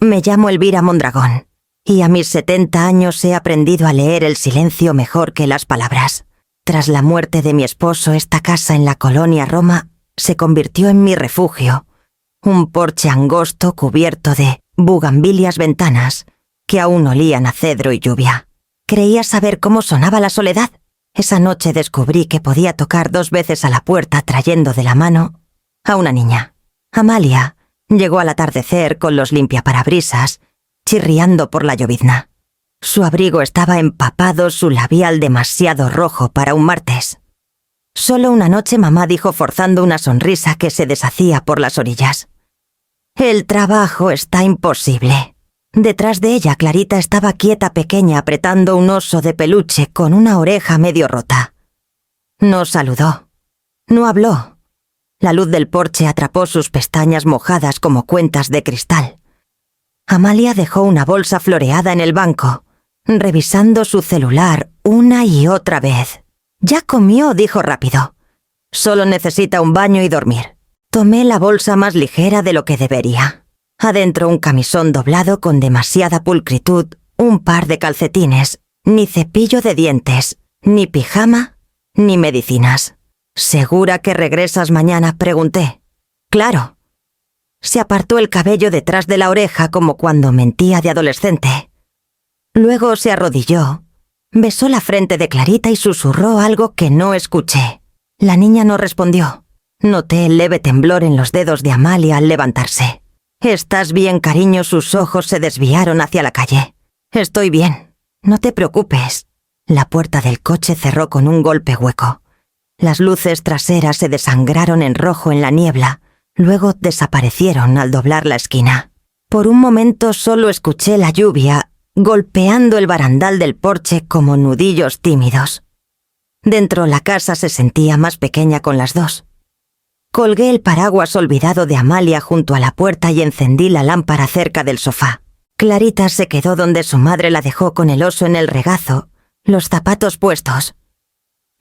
Me llamo Elvira Mondragón, y a mis 70 años he aprendido a leer el silencio mejor que las palabras. Tras la muerte de mi esposo, esta casa en la colonia Roma se convirtió en mi refugio. Un porche angosto cubierto de bugambilias ventanas que aún olían a cedro y lluvia. Creía saber cómo sonaba la soledad. Esa noche descubrí que podía tocar 2 veces a la puerta trayendo de la mano a una niña. Amalia llegó al atardecer con los limpiaparabrisas, chirriando por la llovizna. Su abrigo estaba empapado, su labial demasiado rojo para un martes. Solo una noche mamá dijo forzando una sonrisa que se deshacía por las orillas: «El trabajo está imposible». Detrás de ella, Clarita estaba quieta pequeña apretando un oso de peluche con una oreja medio rota. No saludó. No habló. La luz del porche atrapó sus pestañas mojadas como cuentas de cristal. Amalia dejó una bolsa floreada en el banco, revisando su celular una y otra vez. «Ya comió», dijo rápido. «Solo necesita un baño y dormir». Tomé la bolsa más ligera de lo que debería. Adentro un camisón doblado con demasiada pulcritud, un par de calcetines, ni cepillo de dientes, ni pijama, ni medicinas. «¿Segura que regresas mañana?», pregunté. «Claro». Se apartó el cabello detrás de la oreja como cuando mentía de adolescente. Luego se arrodilló, besó la frente de Clarita y susurró algo que no escuché. La niña no respondió. Noté el leve temblor en los dedos de Amalia al levantarse. «¿Estás bien, cariño?». Sus ojos se desviaron hacia la calle. «Estoy bien. No te preocupes». La puerta del coche cerró con un golpe hueco. Las luces traseras se desangraron en rojo en la niebla, luego desaparecieron al doblar la esquina. Por un momento solo escuché la lluvia golpeando el barandal del porche como nudillos tímidos. Dentro la casa se sentía más pequeña con las dos. Colgué el paraguas olvidado de Amalia junto a la puerta y encendí la lámpara cerca del sofá. Clarita se quedó donde su madre la dejó con el oso en el regazo, los zapatos puestos.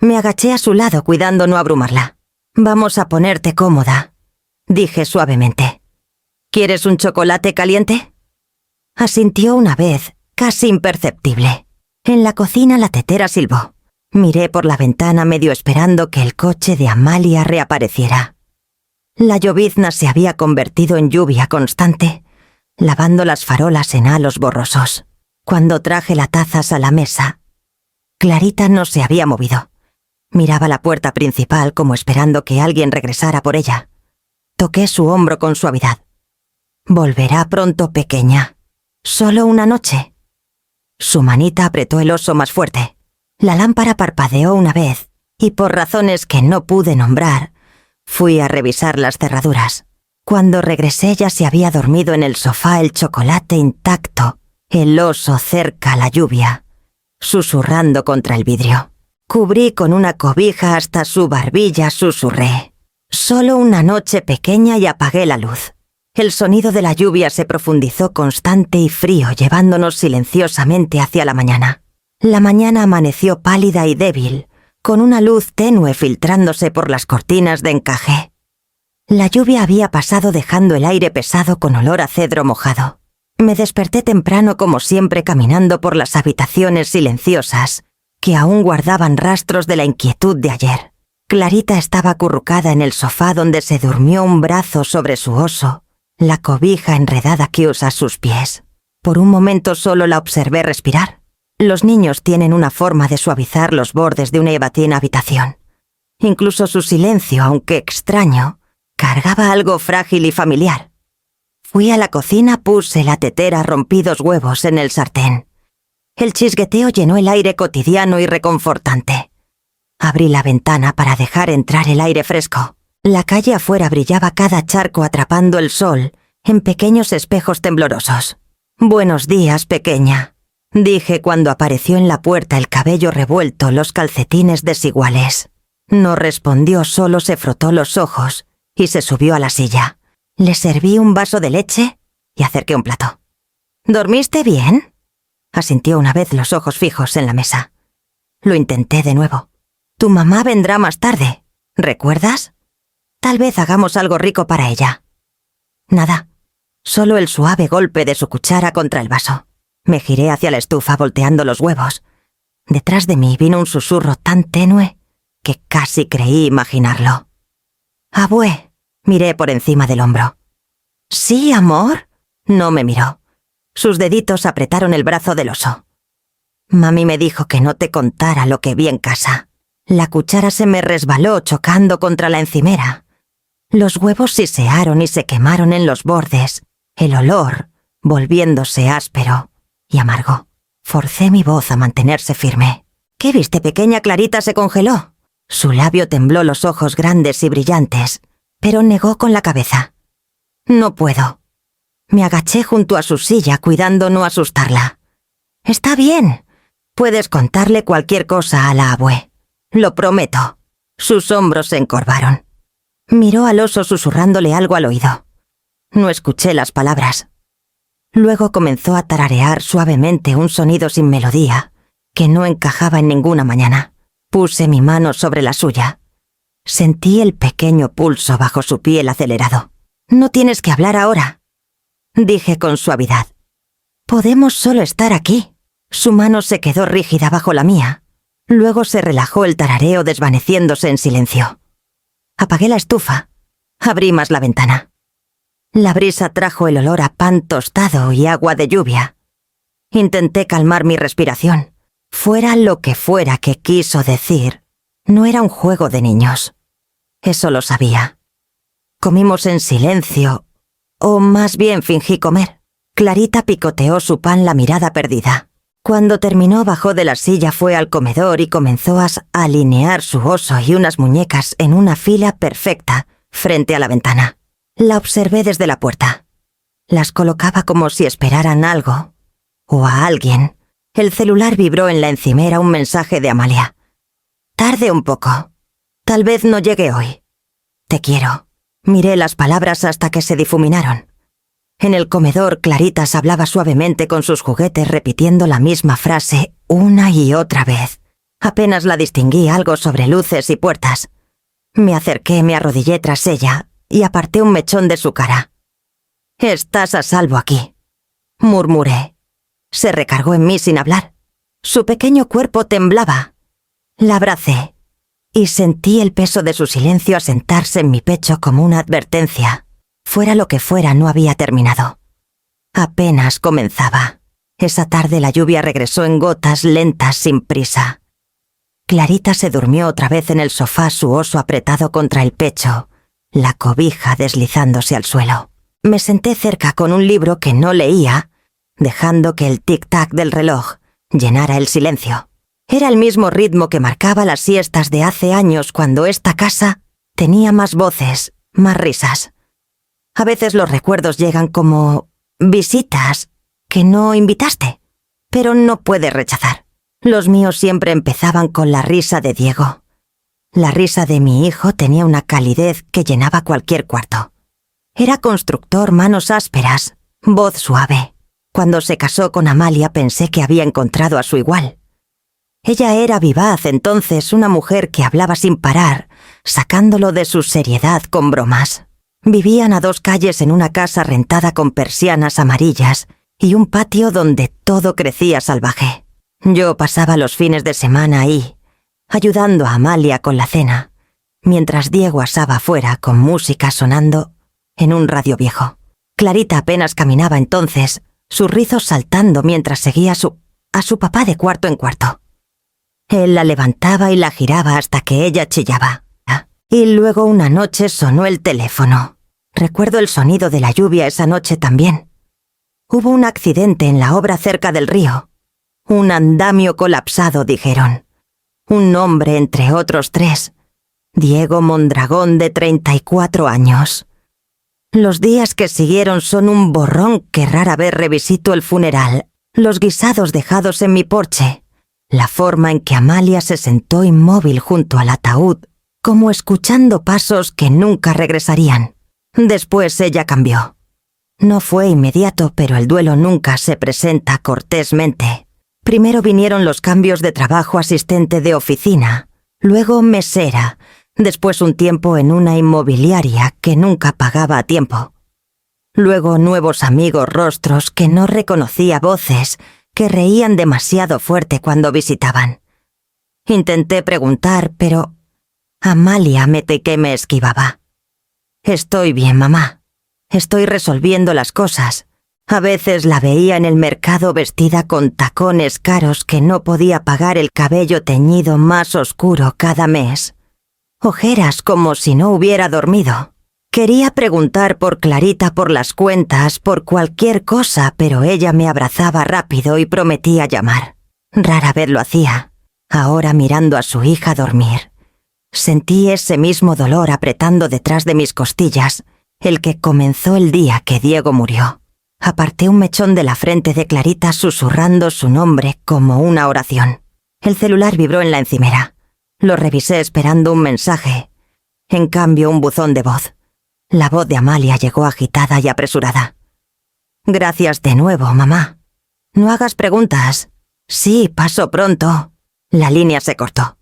Me agaché a su lado cuidando no abrumarla. «Vamos a ponerte cómoda», dije suavemente. «¿Quieres un chocolate caliente?». Asintió una vez, casi imperceptible. En la cocina la tetera silbó. Miré por la ventana medio esperando que el coche de Amalia reapareciera. La llovizna se había convertido en lluvia constante, lavando las farolas en halos borrosos. Cuando traje las tazas a la mesa, Clarita no se había movido. Miraba la puerta principal como esperando que alguien regresara por ella. Toqué su hombro con suavidad. «Volverá pronto, pequeña. Solo una noche». Su manita apretó el oso más fuerte. La lámpara parpadeó una vez, y por razones que no pude nombrar, fui a revisar las cerraduras. Cuando regresé ya se había dormido en el sofá, el chocolate intacto, el oso cerca a la lluvia, susurrando contra el vidrio. Cubrí con una cobija hasta su barbilla, susurré. «Solo una noche pequeña», y apagué la luz. El sonido de la lluvia se profundizó constante y frío, llevándonos silenciosamente hacia la mañana. La mañana amaneció pálida y débil, con una luz tenue filtrándose por las cortinas de encaje. La lluvia había pasado dejando el aire pesado con olor a cedro mojado. Me desperté temprano como siempre caminando por las habitaciones silenciosas, que aún guardaban rastros de la inquietud de ayer. Clarita estaba acurrucada en el sofá donde se durmió un brazo sobre su oso, la cobija enredada que usa a sus pies. Por un momento solo la observé respirar. Los niños tienen una forma de suavizar los bordes de una habitación. Incluso su silencio, aunque extraño, cargaba algo frágil y familiar. Fui a la cocina, puse la tetera, rompí 2 huevos en el sartén. El chisgueteo llenó el aire cotidiano y reconfortante. Abrí la ventana para dejar entrar el aire fresco. La calle afuera brillaba cada charco atrapando el sol en pequeños espejos temblorosos. «Buenos días, pequeña», dije cuando apareció en la puerta el cabello revuelto, los calcetines desiguales. No respondió, solo se frotó los ojos y se subió a la silla. Le serví un vaso de leche y acerqué un plato. «¿Dormiste bien?», asintió una vez, los ojos fijos en la mesa. Lo intenté de nuevo. «Tu mamá vendrá más tarde, ¿recuerdas? Tal vez hagamos algo rico para ella». «Nada». solo el suave golpe de su cuchara contra el vaso. Me giré hacia la estufa volteando los huevos. Detrás de mí vino un susurro tan tenue que casi creí imaginarlo. «Abue», miré por encima del hombro. «¿Sí, amor?» No me miró. Sus deditos apretaron el brazo del oso. «Mami me dijo que no te contara lo que vi en casa. La cuchara se me resbaló chocando contra la encimera. Los huevos sisearon y se quemaron en los bordes, el olor volviéndose áspero y amargo. Forcé mi voz a mantenerse firme. «¿Qué viste, pequeña? Clarita se congeló». Su labio tembló, los ojos grandes y brillantes, pero negó con la cabeza. «No puedo». Me agaché junto a su silla, cuidando no asustarla. «Está bien. Puedes contarle cualquier cosa a la abue. Lo prometo». Sus hombros se encorvaron. Miró al oso susurrándole algo al oído. No escuché las palabras. Luego comenzó a tararear suavemente un sonido sin melodía, que no encajaba en ninguna mañana. Puse mi mano sobre la suya. Sentí el pequeño pulso bajo su piel acelerado. «No tienes que hablar ahora», dije con suavidad. «Podemos solo estar aquí». Su mano se quedó rígida bajo la mía. Luego se relajó el tarareo desvaneciéndose en silencio. Apagué la estufa. Abrí más la ventana. La brisa trajo el olor a pan tostado y agua de lluvia. Intenté calmar mi respiración. Fuera lo que fuera que quiso decir, no era un juego de niños. Eso lo sabía. Comimos en silencio, o más bien fingí comer. Clarita picoteó su pan, la mirada perdida. Cuando terminó, bajó de la silla, fue al comedor y comenzó a alinear su oso y unas muñecas en una fila perfecta frente a la ventana. La observé desde la puerta. Las colocaba como si esperaran algo, o a alguien. El celular vibró en la encimera, un mensaje de Amalia. «Tarde un poco. Tal vez no llegue hoy. Te quiero». Miré las palabras hasta que se difuminaron. En el comedor, Claritas hablaba suavemente con sus juguetes, repitiendo la misma frase una y otra vez. Apenas la distinguí, algo sobre luces y puertas. Me acerqué, me arrodillé tras ella y aparté un mechón de su cara. «Estás a salvo aquí», murmuré. Se recargó en mí sin hablar. Su pequeño cuerpo temblaba. La abracé y sentí el peso de su silencio asentarse en mi pecho como una advertencia. Fuera lo que fuera, no había terminado. Apenas comenzaba. Esa tarde la lluvia regresó en gotas lentas, sin prisa. Clarita se durmió otra vez en el sofá, su oso apretado contra el pecho, la cobija deslizándose al suelo. Me senté cerca con un libro que no leía, dejando que el tic-tac del reloj llenara el silencio. Era el mismo ritmo que marcaba las siestas de hace años, cuando esta casa tenía más voces, más risas. A veces los recuerdos llegan como visitas que no invitaste, pero no puedes rechazar. Los míos siempre empezaban con la risa de Diego. La risa de mi hijo tenía una calidez que llenaba cualquier cuarto. Era constructor, manos ásperas, voz suave. Cuando se casó con Amalia pensé que había encontrado a su igual. Ella era vivaz entonces, una mujer que hablaba sin parar, sacándolo de su seriedad con bromas. Vivían a 2 calles en una casa rentada con persianas amarillas y un patio donde todo crecía salvaje. Yo pasaba los fines de semana ahí, ayudando a Amalia con la cena, mientras Diego asaba afuera con música sonando en un radio viejo. Clarita apenas caminaba entonces, sus rizos saltando mientras seguía a su papá de cuarto en cuarto. Él la levantaba y la giraba hasta que ella chillaba. Y luego una noche sonó el teléfono. Recuerdo el sonido de la lluvia esa noche también. Hubo un accidente en la obra cerca del río. Un andamio colapsado, dijeron. Un hombre entre otros 3. Diego Mondragón, de 34 años. Los días que siguieron son un borrón que rara vez revisito el funeral, los guisados dejados en mi porche, la forma en que Amalia se sentó inmóvil junto al ataúd, como escuchando pasos que nunca regresarían. Después ella cambió. No fue inmediato, pero el duelo nunca se presenta cortésmente. Primero vinieron los cambios de trabajo: asistente de oficina, luego mesera, después un tiempo en una inmobiliaria que nunca pagaba a tiempo. Luego nuevos amigos rostros que no reconocía, voces que reían demasiado fuerte cuando visitaban. Intenté preguntar, pero Amalia me esquivaba. «Estoy bien, mamá. Estoy resolviendo las cosas». A veces la veía en el mercado vestida con tacones caros que no podía pagar, el cabello teñido más oscuro cada mes. Ojeras como si no hubiera dormido. Quería preguntar por Clarita, por las cuentas, por cualquier cosa, pero ella me abrazaba rápido y prometía llamar. Rara vez lo hacía. Ahora, mirando a su hija dormir, sentí ese mismo dolor apretando detrás de mis costillas, el que comenzó el día que Diego murió. Aparté un mechón de la frente de Clarita susurrando su nombre como una oración. El celular vibró en la encimera. Lo revisé esperando un mensaje. En cambio, un buzón de voz. La voz de Amalia llegó agitada y apresurada. «Gracias de nuevo, mamá. No hagas preguntas. Sí, paso pronto». La línea se cortó.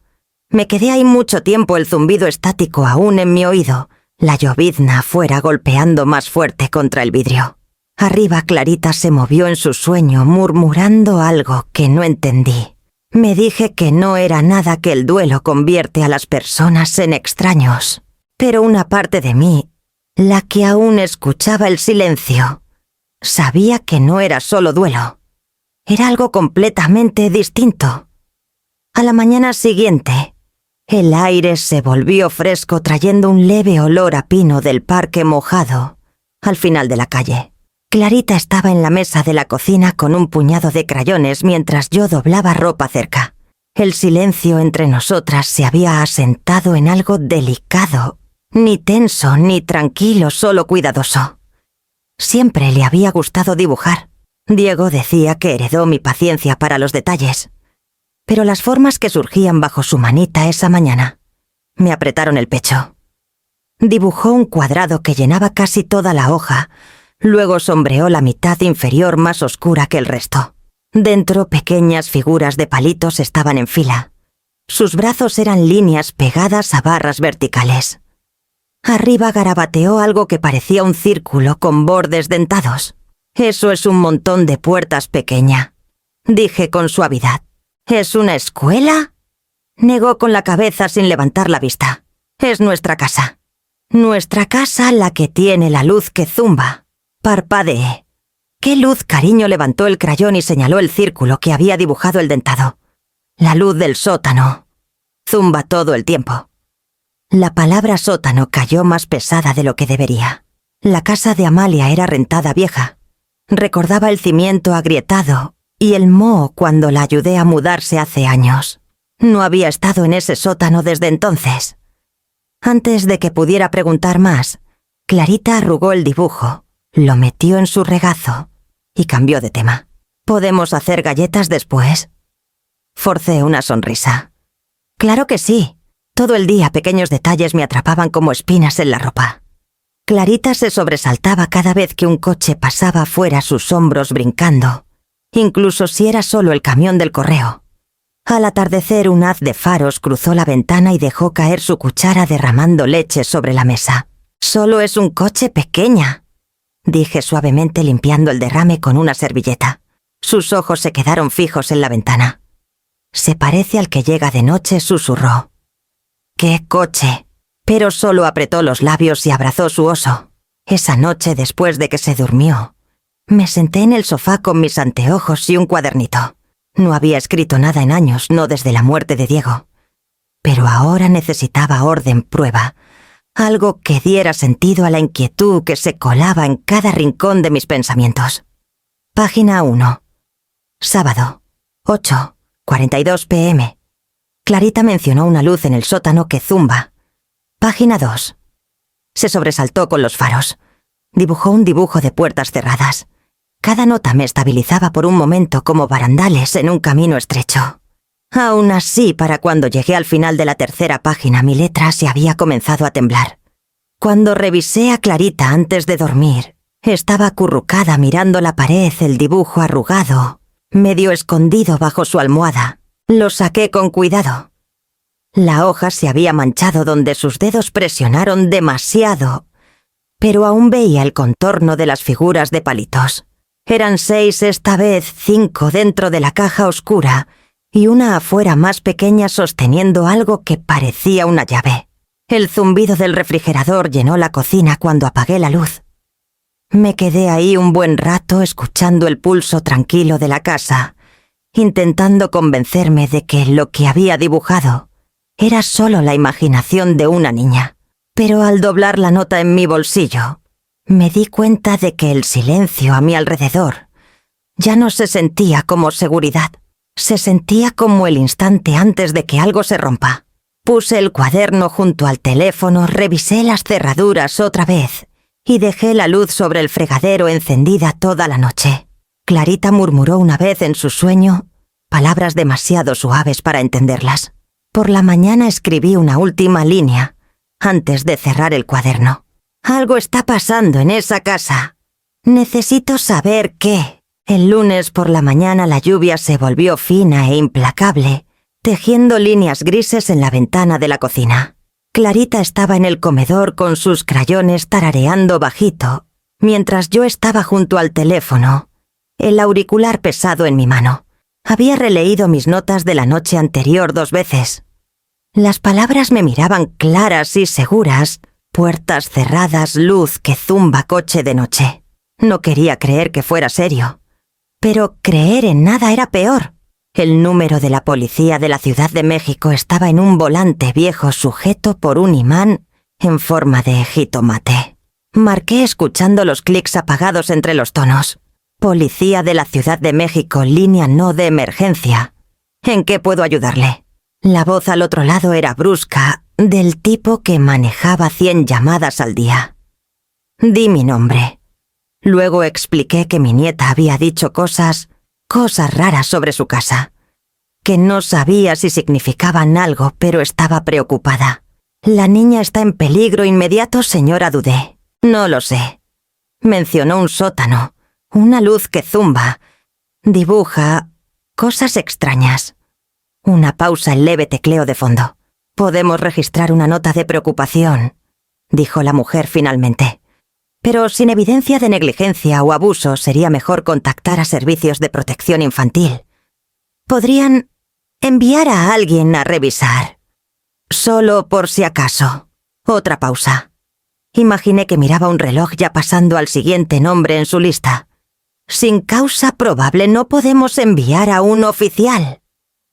Me quedé ahí mucho tiempo, el zumbido estático aún en mi oído, la llovizna afuera golpeando más fuerte contra el vidrio. Arriba Clarita se movió en su sueño, murmurando algo que no entendí. Me dije que no era nada, que el duelo convierte a las personas en extraños. Pero una parte de mí, la que aún escuchaba el silencio, sabía que no era solo duelo. Era algo completamente distinto. A la mañana siguiente, el aire se volvió fresco trayendo un leve olor a pino del parque mojado al final de la calle. Clarita estaba en la mesa de la cocina con un puñado de crayones mientras yo doblaba ropa cerca. El silencio entre nosotras se había asentado en algo delicado, ni tenso ni tranquilo, solo cuidadoso. Siempre le había gustado dibujar. Diego decía que heredó mi paciencia para los detalles. Pero las formas que surgían bajo su manita esa mañana me apretaron el pecho. Dibujó un cuadrado que llenaba casi toda la hoja. Luego sombreó la mitad inferior más oscura que el resto. Dentro, pequeñas figuras de palitos estaban en fila. Sus brazos eran líneas pegadas a barras verticales. Arriba garabateó algo que parecía un círculo con bordes dentados. «Eso es un montón de puertas, pequeña», dije con suavidad. «¿Es una escuela?», negó con la cabeza sin levantar la vista. «Es nuestra casa. Nuestra casa, la que tiene la luz que zumba». Parpadeé. «¿Qué luz, cariño?», levantó el crayón y señaló el círculo que había dibujado el dentado. «La luz del sótano. Zumba todo el tiempo». La palabra sótano cayó más pesada de lo que debería. La casa de Amalia era rentada vieja. Recordaba el cimiento agrietado y el moho cuando la ayudé a mudarse hace años. No había estado en ese sótano desde entonces. Antes de que pudiera preguntar más, Clarita arrugó el dibujo, lo metió en su regazo y cambió de tema. «¿Podemos hacer galletas después?», forcé una sonrisa. «Claro que sí». Todo el día pequeños detalles me atrapaban como espinas en la ropa. Clarita se sobresaltaba cada vez que un coche pasaba fuera sus hombros brincando, incluso si era solo el camión del correo. Al atardecer un haz de faros cruzó la ventana y dejó caer su cuchara derramando leche sobre la mesa. «Solo es un coche, pequeña», dije suavemente limpiando el derrame con una servilleta. Sus ojos se quedaron fijos en la ventana. «Se parece al que llega de noche», susurró. «¿Qué coche?», pero solo apretó los labios y abrazó su oso. Esa noche, después de que se durmió, me senté en el sofá con mis anteojos y un cuadernito. No había escrito nada en años, no desde la muerte de Diego. Pero ahora necesitaba orden, prueba, algo que diera sentido a la inquietud que se colaba en cada rincón de mis pensamientos. Página 1. Sábado, 8:42 p.m. Clarita mencionó una luz en el sótano que zumba. Página 2. Se sobresaltó con los faros. Dibujó un dibujo de puertas cerradas. Cada nota me estabilizaba por un momento como barandales en un camino estrecho. Aún así, para cuando llegué al final de la tercera página, mi letra se había comenzado a temblar. Cuando revisé a Clarita antes de dormir, estaba acurrucada mirando la pared, el dibujo arrugado, medio escondido bajo su almohada. Lo saqué con cuidado. La hoja se había manchado donde sus dedos presionaron demasiado, pero aún veía el contorno de las figuras de palitos. Eran 6 esta vez, 5 dentro de la caja oscura y una afuera más pequeña sosteniendo algo que parecía una llave. El zumbido del refrigerador llenó la cocina cuando apagué la luz. Me quedé ahí un buen rato escuchando el pulso tranquilo de la casa, intentando convencerme de que lo que había dibujado era solo la imaginación de una niña. Pero al doblar la nota en mi bolsillo, me di cuenta de que el silencio a mi alrededor ya no se sentía como seguridad. Se sentía como el instante antes de que algo se rompa. Puse el cuaderno junto al teléfono, revisé las cerraduras otra vez y dejé la luz sobre el fregadero encendida toda la noche. Clarita murmuró una vez en su sueño palabras demasiado suaves para entenderlas. Por la mañana escribí una última línea antes de cerrar el cuaderno. Algo está pasando en esa casa. Necesito saber qué. El lunes por la mañana la lluvia se volvió fina e implacable, tejiendo líneas grises en la ventana de la cocina. Clarita estaba en el comedor con sus crayones tarareando bajito, mientras yo estaba junto al teléfono, el auricular pesado en mi mano. Había releído mis notas de la noche anterior 2 veces. Las palabras me miraban claras y seguras: puertas cerradas, luz que zumba, coche de noche. No quería creer que fuera serio. Pero creer en nada era peor. El número de la policía de la Ciudad de México estaba en un volante viejo sujeto por un imán en forma de jitomate. Marqué escuchando los clics apagados entre los tonos. Policía de la Ciudad de México, línea no de emergencia. ¿En qué puedo ayudarle? La voz al otro lado era brusca, del tipo que manejaba 100 llamadas al día. Di mi nombre. Luego expliqué que mi nieta había dicho cosas raras sobre su casa, que no sabía si significaban algo, pero estaba preocupada. La niña está en peligro inmediato, señora Dudé. No lo sé. Mencionó un sótano, una luz que zumba, dibuja cosas extrañas. Una pausa, el leve tecleo de fondo. Podemos registrar una nota de preocupación, dijo la mujer finalmente. Pero sin evidencia de negligencia o abuso sería mejor contactar a servicios de protección infantil. ¿Podrían enviar a alguien a revisar? Solo por si acaso. Otra pausa. Imaginé que miraba un reloj ya pasando al siguiente nombre en su lista. Sin causa probable no podemos enviar a un oficial.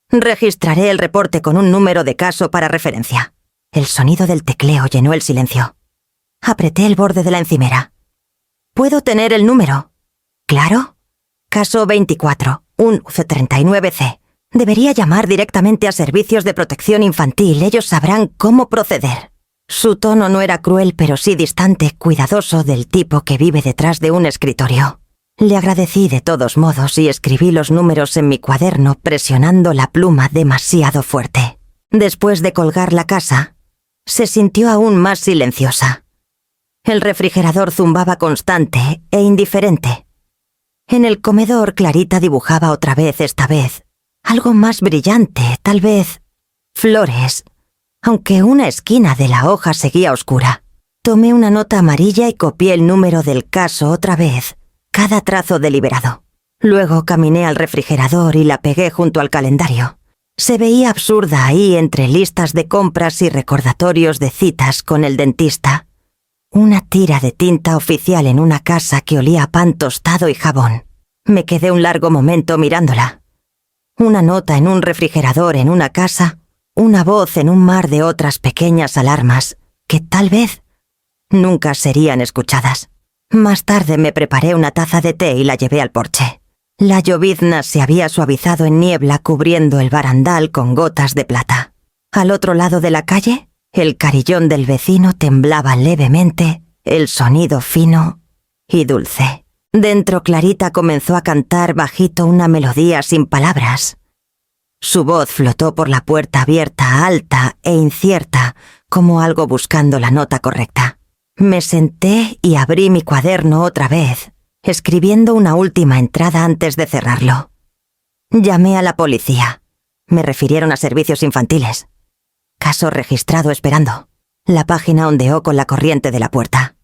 Registraré el reporte con un número de caso para referencia. El sonido del tecleo llenó el silencio. Apreté el borde de la encimera. ¿Puedo tener el número? ¿Claro? Caso 24, un F39C. Debería llamar directamente a servicios de protección infantil. Ellos sabrán cómo proceder. Su tono no era cruel, pero sí distante, cuidadoso, del tipo que vive detrás de un escritorio. Le agradecí de todos modos y escribí los números en mi cuaderno presionando la pluma demasiado fuerte. Después de colgar la casa, se sintió aún más silenciosa. El refrigerador zumbaba constante e indiferente. En el comedor, Clarita dibujaba otra vez, esta vez algo más brillante, tal vez flores, aunque una esquina de la hoja seguía oscura. Tomé una nota amarilla y copié el número del caso otra vez, cada trazo deliberado. Luego caminé al refrigerador y la pegué junto al calendario. Se veía absurda ahí entre listas de compras y recordatorios de citas con el dentista. Una tira de tinta oficial en una casa que olía a pan tostado y jabón. Me quedé un largo momento mirándola. Una nota en un refrigerador en una casa, una voz en un mar de otras pequeñas alarmas que tal vez nunca serían escuchadas. Más tarde me preparé una taza de té y la llevé al porche. La llovizna se había suavizado en niebla cubriendo el barandal con gotas de plata. Al otro lado de la calle, el carillón del vecino temblaba levemente, el sonido fino y dulce. Dentro, Clarita comenzó a cantar bajito una melodía sin palabras. Su voz flotó por la puerta abierta, alta e incierta, como algo buscando la nota correcta. Me senté y abrí mi cuaderno otra vez, escribiendo una última entrada antes de cerrarlo. Llamé a la policía. Me refirieron a servicios infantiles. Caso registrado esperando. La página ondeó con la corriente de la puerta.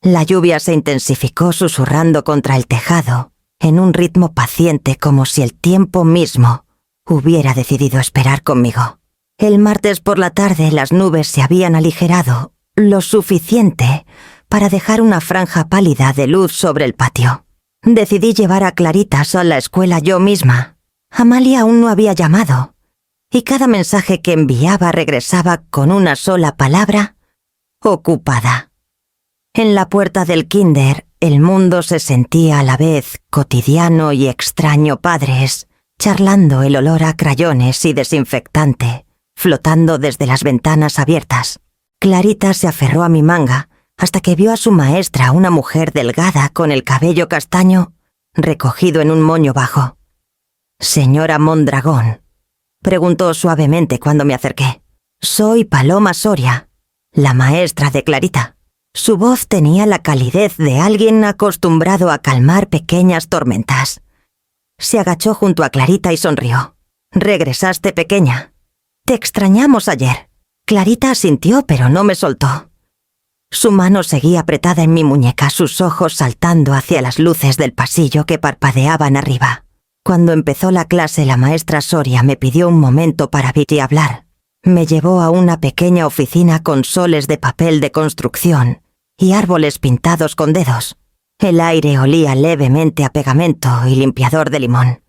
La lluvia se intensificó susurrando contra el tejado, en un ritmo paciente como si el tiempo mismo hubiera decidido esperar conmigo. El martes por la tarde las nubes se habían aligerado lo suficiente para dejar una franja pálida de luz sobre el patio. Decidí llevar a Claritas a la escuela yo misma. Amalia aún no había llamado, y cada mensaje que enviaba regresaba con una sola palabra: ocupada. En la puerta del kinder, el mundo se sentía a la vez cotidiano y extraño. Padres charlando, el olor a crayones y desinfectante flotando desde las ventanas abiertas. Clarita se aferró a mi manga hasta que vio a su maestra, una mujer delgada con el cabello castaño recogido en un moño bajo. «¿Señora Mondragón?», preguntó suavemente cuando me acerqué. «Soy Paloma Soria, la maestra de Clarita». Su voz tenía la calidez de alguien acostumbrado a calmar pequeñas tormentas. Se agachó junto a Clarita y sonrió. «¿Regresaste, pequeña? Te extrañamos ayer». Clarita asintió, pero no me soltó. Su mano seguía apretada en mi muñeca, sus ojos saltando hacia las luces del pasillo que parpadeaban arriba. Cuando empezó la clase, la maestra Soria me pidió un momento para ver y hablar. Me llevó a una pequeña oficina con soles de papel de construcción y árboles pintados con dedos. El aire olía levemente a pegamento y limpiador de limón.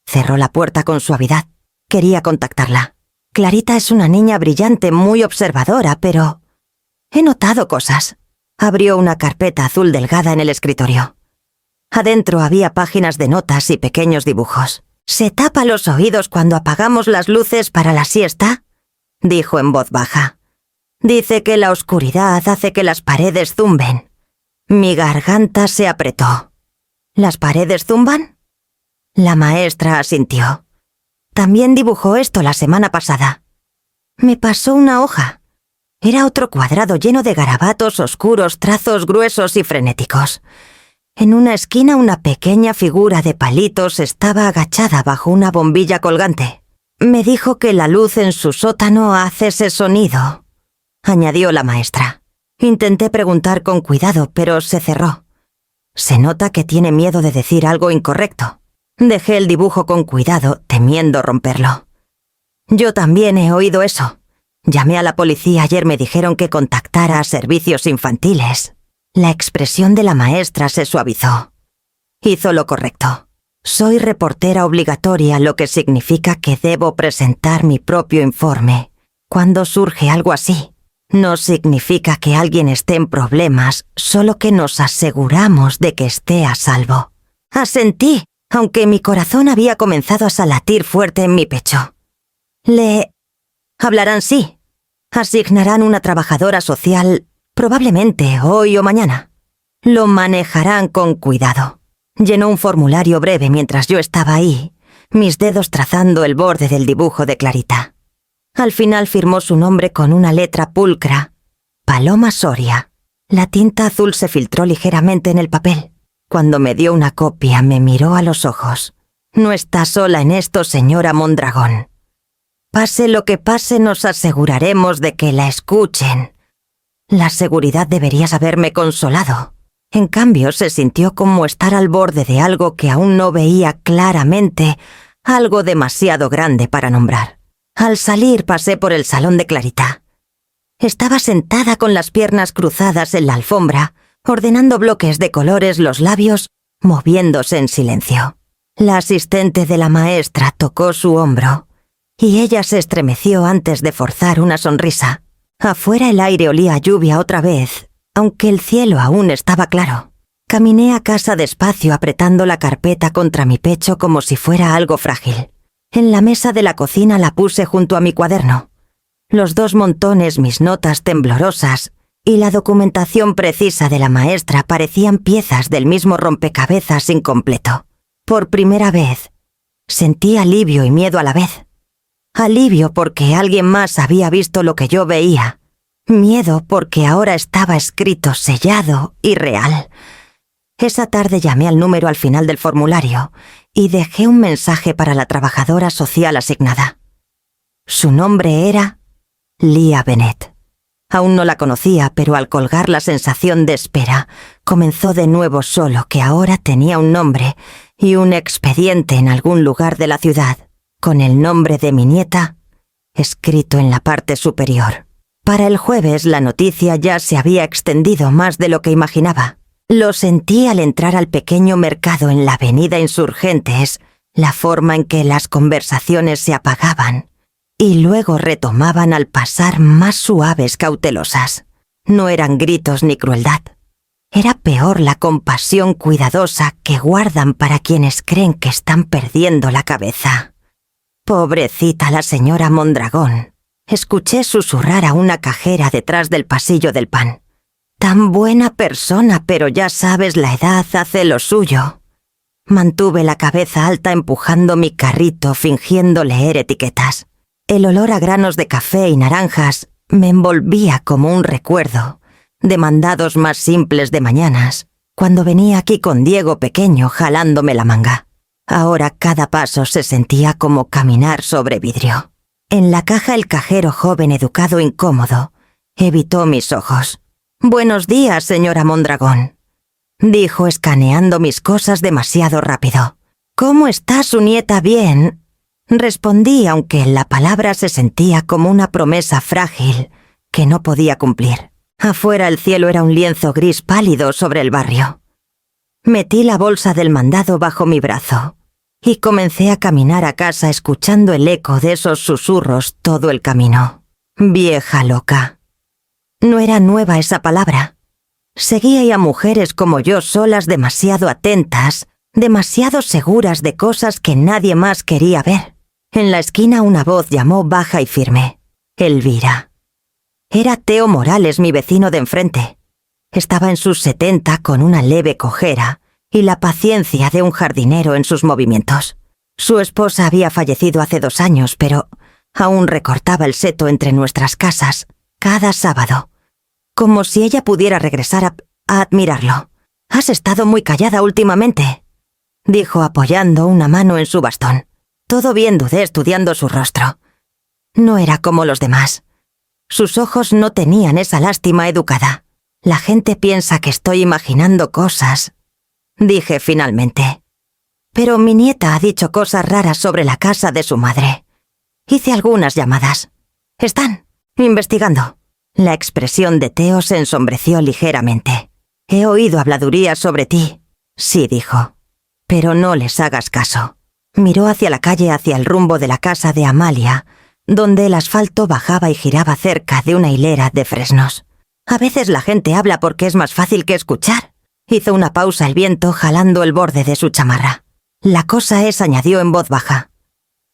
Cerró la puerta con suavidad. Quería contactarla. Clarita es una niña brillante, muy observadora, pero he notado cosas. Abrió una carpeta azul delgada en el escritorio. Adentro había páginas de notas y pequeños dibujos. «¿Se tapa los oídos cuando apagamos las luces para la siesta?», dijo en voz baja. «Dice que la oscuridad hace que las paredes zumben». Mi garganta se apretó. «¿Las paredes zumban?». La maestra asintió. «También dibujó esto la semana pasada». Me pasó una hoja. Era otro cuadrado lleno de garabatos oscuros, trazos gruesos y frenéticos. En una esquina una pequeña figura de palitos estaba agachada bajo una bombilla colgante. «Me dijo que la luz en su sótano hace ese sonido», añadió la maestra. Intenté preguntar con cuidado, pero se cerró. Se nota que tiene miedo de decir algo incorrecto. Dejé el dibujo con cuidado, temiendo romperlo. «Yo también he oído eso. Llamé a la policía ayer, me dijeron que contactara a servicios infantiles». La expresión de la maestra se suavizó. Hizo lo correcto. Soy reportera obligatoria, lo que significa que debo presentar mi propio informe cuando surge algo así. No significa que alguien esté en problemas, solo que nos aseguramos de que esté a salvo. Asentí, aunque mi corazón había comenzado a latir fuerte en mi pecho. «Le hablarán, sí. Asignarán una trabajadora social, probablemente hoy o mañana. Lo manejarán con cuidado». Llenó un formulario breve mientras yo estaba ahí, mis dedos trazando el borde del dibujo de Clarita. Al final firmó su nombre con una letra pulcra: Paloma Soria. La tinta azul se filtró ligeramente en el papel. Cuando me dio una copia, me miró a los ojos. «No está sola en esto, señora Mondragón. Pase lo que pase, nos aseguraremos de que la escuchen». La seguridad debería haberme consolado. En cambio, se sintió como estar al borde de algo que aún no veía claramente, algo demasiado grande para nombrar. Al salir pasé por el salón de Clarita. Estaba sentada con las piernas cruzadas en la alfombra, ordenando bloques de colores, los labios moviéndose en silencio. La asistente de la maestra tocó su hombro, y ella se estremeció antes de forzar una sonrisa. Afuera el aire olía a lluvia otra vez, aunque el cielo aún estaba claro. Caminé a casa despacio, apretando la carpeta contra mi pecho como si fuera algo frágil. En la mesa de la cocina la puse junto a mi cuaderno. Los 2 montones, mis notas temblorosas y la documentación precisa de la maestra parecían piezas del mismo rompecabezas incompleto. Por primera vez, sentí alivio y miedo a la vez. Alivio porque alguien más había visto lo que yo veía. Miedo porque ahora estaba escrito, sellado y real. Esa tarde llamé al número al final del formulario y dejé un mensaje para la trabajadora social asignada. Su nombre era Lia Bennett. Aún no la conocía, pero al colgar la sensación de espera comenzó de nuevo, solo que ahora tenía un nombre y un expediente en algún lugar de la ciudad, con el nombre de mi nieta escrito en la parte superior. Para el jueves la noticia ya se había extendido más de lo que imaginaba. Lo sentí al entrar al pequeño mercado en la avenida Insurgentes, la forma en que las conversaciones se apagaban y luego retomaban al pasar, más suaves, cautelosas. No eran gritos ni crueldad. Era peor la compasión cuidadosa que guardan para quienes creen que están perdiendo la cabeza. Pobrecita la señora Mondragón. Escuché susurrar a una cajera detrás del pasillo del pan. Tan buena persona, pero ya sabes, la edad hace lo suyo. Mantuve la cabeza alta empujando mi carrito, fingiendo leer etiquetas. El olor a granos de café y naranjas me envolvía como un recuerdo de mandados más simples de mañanas, cuando venía aquí con Diego pequeño jalándome la manga. Ahora cada paso se sentía como caminar sobre vidrio. En la caja el cajero, joven, educado, incómodo, evitó mis ojos. «Buenos días, señora Mondragón», dijo escaneando mis cosas demasiado rápido. «¿Cómo está su nieta? Bien», respondí, aunque la palabra se sentía como una promesa frágil que no podía cumplir. Afuera el cielo era un lienzo gris pálido sobre el barrio. Metí la bolsa del mandado bajo mi brazo y comencé a caminar a casa, escuchando el eco de esos susurros todo el camino. Vieja loca. No era nueva esa palabra. Seguía a mujeres como yo solas, demasiado atentas, demasiado seguras de cosas que nadie más quería ver. En la esquina una voz llamó baja y firme. Elvira. Era Teo Morales, mi vecino de enfrente. Estaba en sus 70 con una leve cojera y la paciencia de un jardinero en sus movimientos. Su esposa había fallecido hace 2 años, pero aún recortaba el seto entre nuestras casas cada sábado, como si ella pudiera regresar a admirarlo. «Has estado muy callada últimamente», dijo apoyando una mano en su bastón. «Todo bien», dudé, estudiando su rostro. No era como los demás. Sus ojos no tenían esa lástima educada. «La gente piensa que estoy imaginando cosas», dije finalmente. «Pero mi nieta ha dicho cosas raras sobre la casa de su madre. Hice algunas llamadas. Están investigando». La expresión de Teo se ensombreció ligeramente. «He oído habladurías sobre ti», sí, dijo. «Pero no les hagas caso». Miró hacia la calle, hacia el rumbo de la casa de Amalia, donde el asfalto bajaba y giraba cerca de una hilera de fresnos. «A veces la gente habla porque es más fácil que escuchar». Hizo una pausa el viento, jalando el borde de su chamarra. «La cosa es», añadió en voz baja.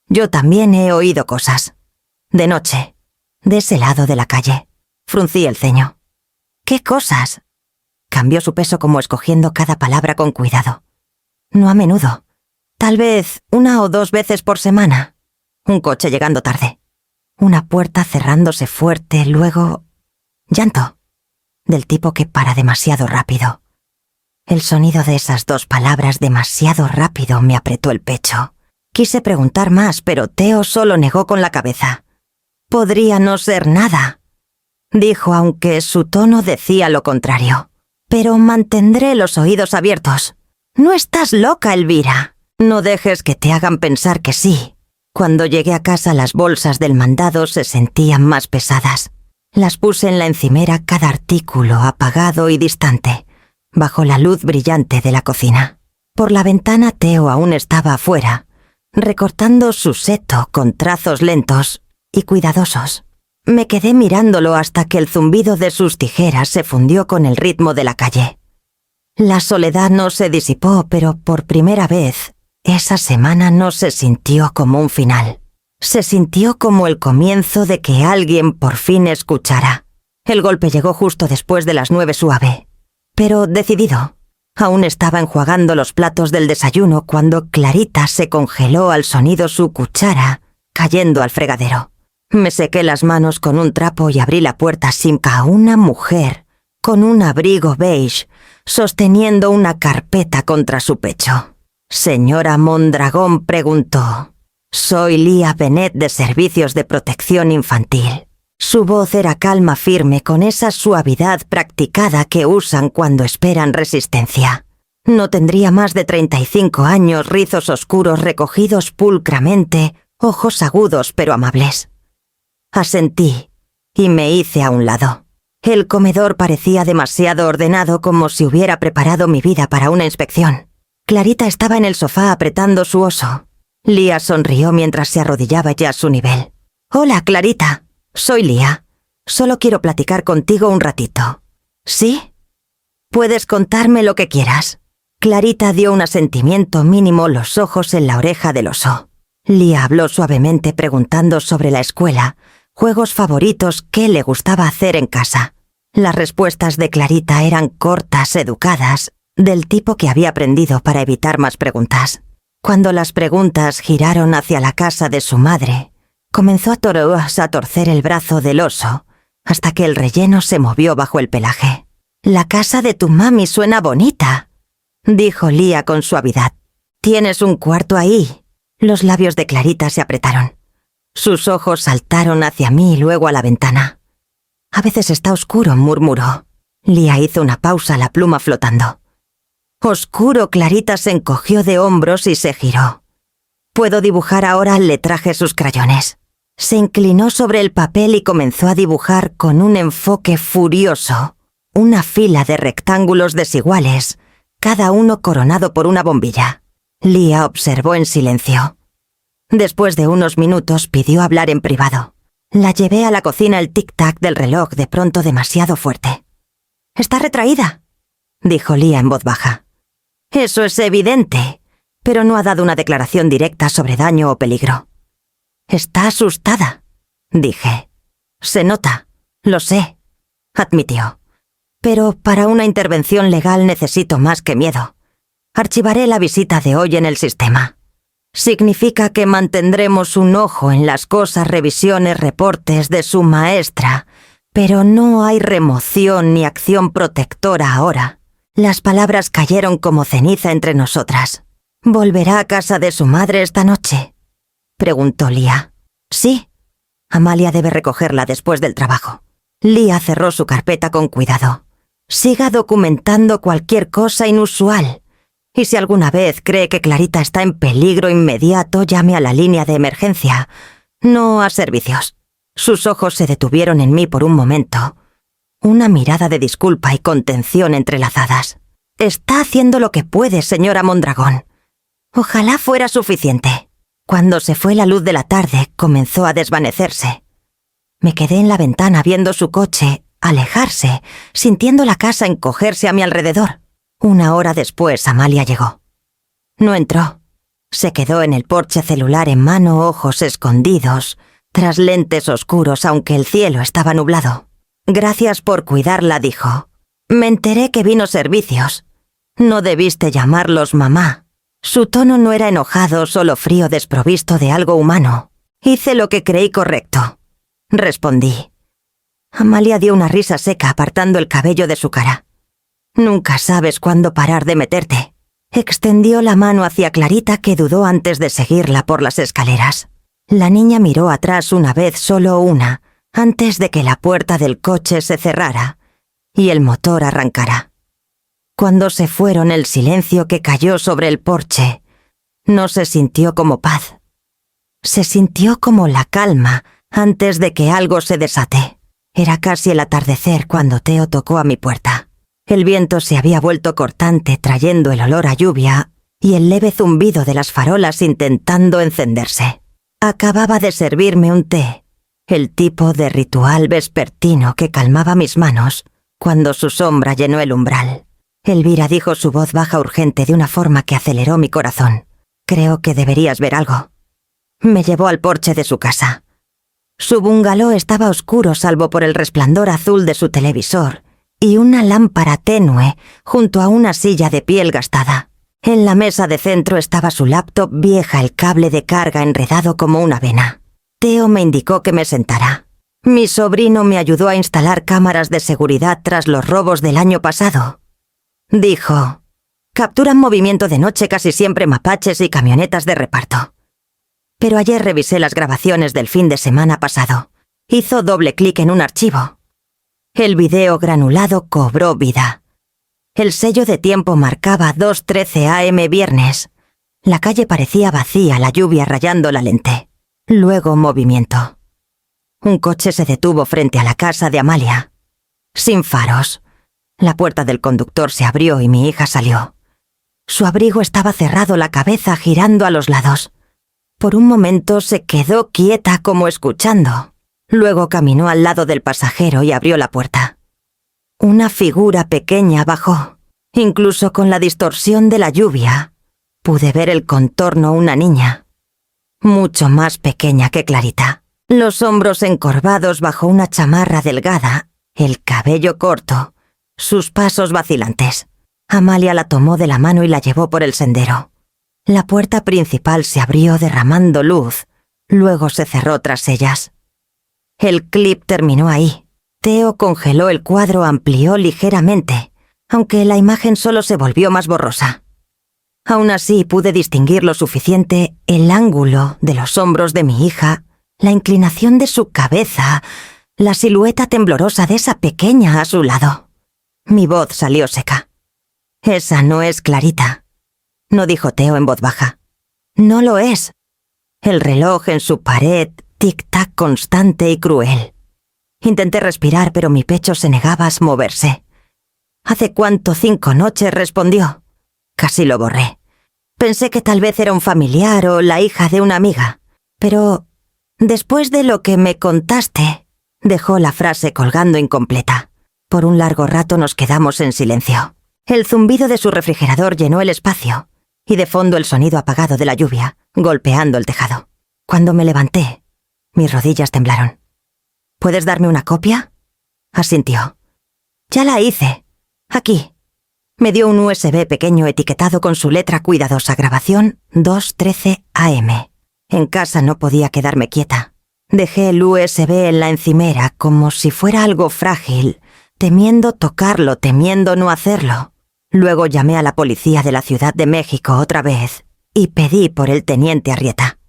«Yo también he oído cosas. De noche, de ese lado de la calle». Fruncí el ceño. «¿Qué cosas?». Cambió su peso como escogiendo cada palabra con cuidado. «No a menudo. Tal vez 1 o 2 veces por semana. Un coche llegando tarde. Una puerta cerrándose fuerte, luego llanto, del tipo que para demasiado rápido». El sonido de esas 2 palabras, demasiado rápido, me apretó el pecho. Quise preguntar más, pero Teo solo negó con la cabeza. «Podría no ser nada», dijo, aunque su tono decía lo contrario. «Pero mantendré los oídos abiertos». «No estás loca, Elvira. No dejes que te hagan pensar que sí». Cuando llegué a casa, las bolsas del mandado se sentían más pesadas. Las puse en la encimera, cada artículo apagado y distante, bajo la luz brillante de la cocina. Por la ventana Teo aún estaba afuera, recortando su seto con trazos lentos y cuidadosos. Me quedé mirándolo hasta que el zumbido de sus tijeras se fundió con el ritmo de la calle. La soledad no se disipó, pero por primera vez, esa semana no se sintió como un final. Se sintió como el comienzo de que alguien por fin escuchara. El golpe llegó justo después de las 9, suave, pero decidido. Aún estaba enjuagando los platos del desayuno cuando Clarita se congeló al sonido su cuchara cayendo al fregadero. Me sequé las manos con un trapo y abrí la puerta sin a una mujer con un abrigo beige sosteniendo una carpeta contra su pecho. «Señora Mondragón», preguntó. «Soy Lía Benet, de Servicios de Protección Infantil». Su voz era calma, firme, con esa suavidad practicada que usan cuando esperan resistencia. No tendría más de 35 años, rizos oscuros recogidos pulcramente, ojos agudos pero amables. Asentí y me hice a un lado. El comedor parecía demasiado ordenado, como si hubiera preparado mi vida para una inspección. Clarita estaba en el sofá apretando su oso. Lia sonrió mientras se arrodillaba ya a su nivel. «Hola, Clarita. Soy Lia. Solo quiero platicar contigo un ratito». «¿Sí? Puedes contarme lo que quieras». Clarita dio un asentimiento mínimo, los ojos en la oreja del oso. Lia habló suavemente preguntando sobre la escuela, juegos favoritos, qué le gustaba hacer en casa. Las respuestas de Clarita eran cortas, educadas, del tipo que había aprendido para evitar más preguntas. Cuando las preguntas giraron hacia la casa de su madre, comenzó a torcer el brazo del oso, hasta que el relleno se movió bajo el pelaje. «La casa de tu mami suena bonita», dijo Lia con suavidad. «¿Tienes un cuarto ahí?» Los labios de Clarita se apretaron. Sus ojos saltaron hacia mí y luego a la ventana. «A veces está oscuro», murmuró. Lia hizo una pausa, la pluma flotando. «¿Oscuro?» Clarita se encogió de hombros y se giró. «¿Puedo dibujar ahora?» Le traje sus crayones. Se inclinó sobre el papel y comenzó a dibujar con un enfoque furioso una fila de rectángulos desiguales, cada uno coronado por una bombilla. Lia observó en silencio. Después de unos minutos pidió hablar en privado. La llevé a la cocina. El tic-tac del reloj, de pronto demasiado fuerte. «Está retraída», dijo Lia en voz baja. «Eso es evidente, pero no ha dado una declaración directa sobre daño o peligro». «Está asustada», dije. «Se nota, lo sé», admitió. «Pero para una intervención legal necesito más que miedo. Archivaré la visita de hoy en el sistema. Significa que mantendremos un ojo en las cosas, revisiones, reportes de su maestra, pero no hay remoción ni acción protectora ahora». Las palabras cayeron como ceniza entre nosotras. «¿Volverá a casa de su madre esta noche?», preguntó Lia. «Sí. Amalia debe recogerla después del trabajo». Lia cerró su carpeta con cuidado. «Siga documentando cualquier cosa inusual. Y si alguna vez cree que Clarita está en peligro inmediato, llame a la línea de emergencia, no a servicios». Sus ojos se detuvieron en mí por un momento. Una mirada de disculpa y contención entrelazadas. «Está haciendo lo que puede, señora Mondragón. Ojalá fuera suficiente». Cuando se fue la luz de la tarde, comenzó a desvanecerse. Me quedé en la ventana viendo su coche alejarse, sintiendo la casa encogerse a mi alrededor. Una hora después, Amalia llegó. No entró. Se quedó en el porche, celular en mano, ojos escondidos, tras lentes oscuros, aunque el cielo estaba nublado. «Gracias por cuidarla», dijo. «Me enteré que vino servicios. No debiste llamarlos mamá». Su tono no era enojado, solo frío, desprovisto de algo humano. «Hice lo que creí correcto», respondí. Amalia dio una risa seca, apartando el cabello de su cara. «Nunca sabes cuándo parar de meterte». Extendió la mano hacia Clarita, que dudó antes de seguirla por las escaleras. La niña miró atrás una vez, solo una, antes de que la puerta del coche se cerrara y el motor arrancara. Cuando se fueron, el silencio que cayó sobre el porche no se sintió como paz. Se sintió como la calma antes de que algo se desate. Era casi el atardecer cuando Teo tocó a mi puerta. El viento se había vuelto cortante, trayendo el olor a lluvia y el leve zumbido de las farolas intentando encenderse. Acababa de servirme un té, el tipo de ritual vespertino que calmaba mis manos cuando su sombra llenó el umbral. Elvira, dijo su voz baja, urgente, de una forma que aceleró mi corazón. «Creo que deberías ver algo». Me llevó al porche de su casa. Su bungalow estaba oscuro salvo por el resplandor azul de su televisor y una lámpara tenue junto a una silla de piel gastada. En la mesa de centro estaba su laptop vieja, el cable de carga enredado como una vena. Teo me indicó que me sentara. «Mi sobrino me ayudó a instalar cámaras de seguridad tras los robos del año pasado», dijo. «Capturan movimiento de noche casi siempre mapaches y camionetas de reparto. Pero ayer revisé las grabaciones del fin de semana pasado. Hizo doble clic en un archivo. El video granulado cobró vida. El sello de tiempo marcaba 2:13 AM viernes. La calle parecía vacía, la lluvia rayando la lente. Luego movimiento. Un coche se detuvo frente a la casa de Amalia. Sin faros. La puerta del conductor se abrió y mi hija salió. Su abrigo estaba cerrado, la cabeza girando a los lados. Por un momento se quedó quieta como escuchando. Luego caminó al lado del pasajero y abrió la puerta. Una figura pequeña bajó. Incluso con la distorsión de la lluvia, pude ver el contorno una niña. Mucho más pequeña que Clarita. Los hombros encorvados bajo una chamarra delgada, el cabello corto, sus pasos vacilantes. Amalia la tomó de la mano y la llevó por el sendero. La puerta principal se abrió derramando luz, luego se cerró tras ellas. El clip terminó ahí. Theo congeló el cuadro, amplió ligeramente, aunque la imagen solo se volvió más borrosa. Aún así pude distinguir lo suficiente el ángulo de los hombros de mi hija, la inclinación de su cabeza, la silueta temblorosa de esa pequeña a su lado. Mi voz salió seca. «Esa no es Clarita», no dijo Theo en voz baja. «No lo es». El reloj en su pared, tic-tac constante y cruel. Intenté respirar, pero mi pecho se negaba a moverse. «¿Hace cuánto? 5 noches», respondió. Casi lo borré. Pensé que tal vez era un familiar o la hija de una amiga. Pero, después de lo que me contaste, dejó la frase colgando incompleta. Por un largo rato nos quedamos en silencio. El zumbido de su refrigerador llenó el espacio, y de fondo el sonido apagado de la lluvia, golpeando el tejado. Cuando me levanté, mis rodillas temblaron. «¿Puedes darme una copia?», asintió. «Ya la hice. Aquí». Me dio un USB pequeño etiquetado con su letra cuidadosa: grabación 2:13 AM. En casa no podía quedarme quieta. Dejé el USB en la encimera como si fuera algo frágil, temiendo tocarlo, temiendo no hacerlo. Luego llamé a la policía de la Ciudad de México otra vez y pedí por el teniente Arrieta.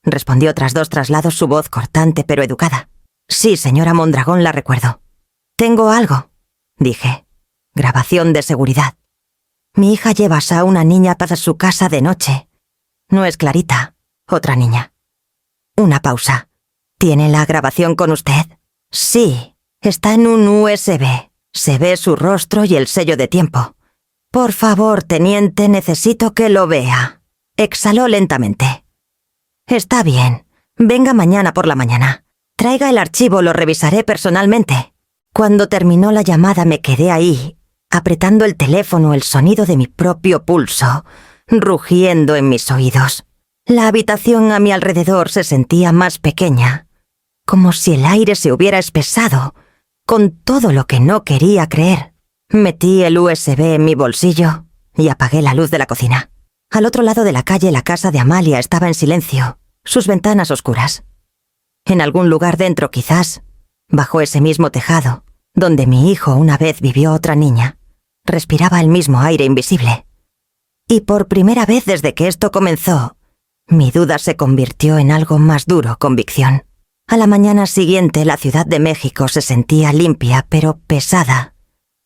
Respondió tras 2 traslados su voz cortante pero educada. «Sí, señora Mondragón, la recuerdo». «Tengo algo», dije. «Grabación de seguridad. Mi hija lleva a una niña para su casa de noche. No es Clarita, otra niña». Una pausa. «¿Tiene la grabación con usted?» «Sí, está en un USB. Se ve su rostro y el sello de tiempo». «Por favor, teniente, necesito que lo vea». Exhaló lentamente. «Está bien. Venga mañana por la mañana. Traiga el archivo, lo revisaré personalmente». Cuando terminó la llamada me quedé ahí, apretando el teléfono, el sonido de mi propio pulso, rugiendo en mis oídos. La habitación a mi alrededor se sentía más pequeña, como si el aire se hubiera espesado, con todo lo que no quería creer. Metí el USB en mi bolsillo y apagué la luz de la cocina. Al otro lado de la calle, la casa de Amalia estaba en silencio, sus ventanas oscuras. En algún lugar dentro, quizás, bajo ese mismo tejado, donde mi hijo una vez vivió otra niña, respiraba el mismo aire invisible. Y por primera vez desde que esto comenzó, mi duda se convirtió en algo más duro: convicción. A la mañana siguiente, la Ciudad de México se sentía limpia, pero pesada.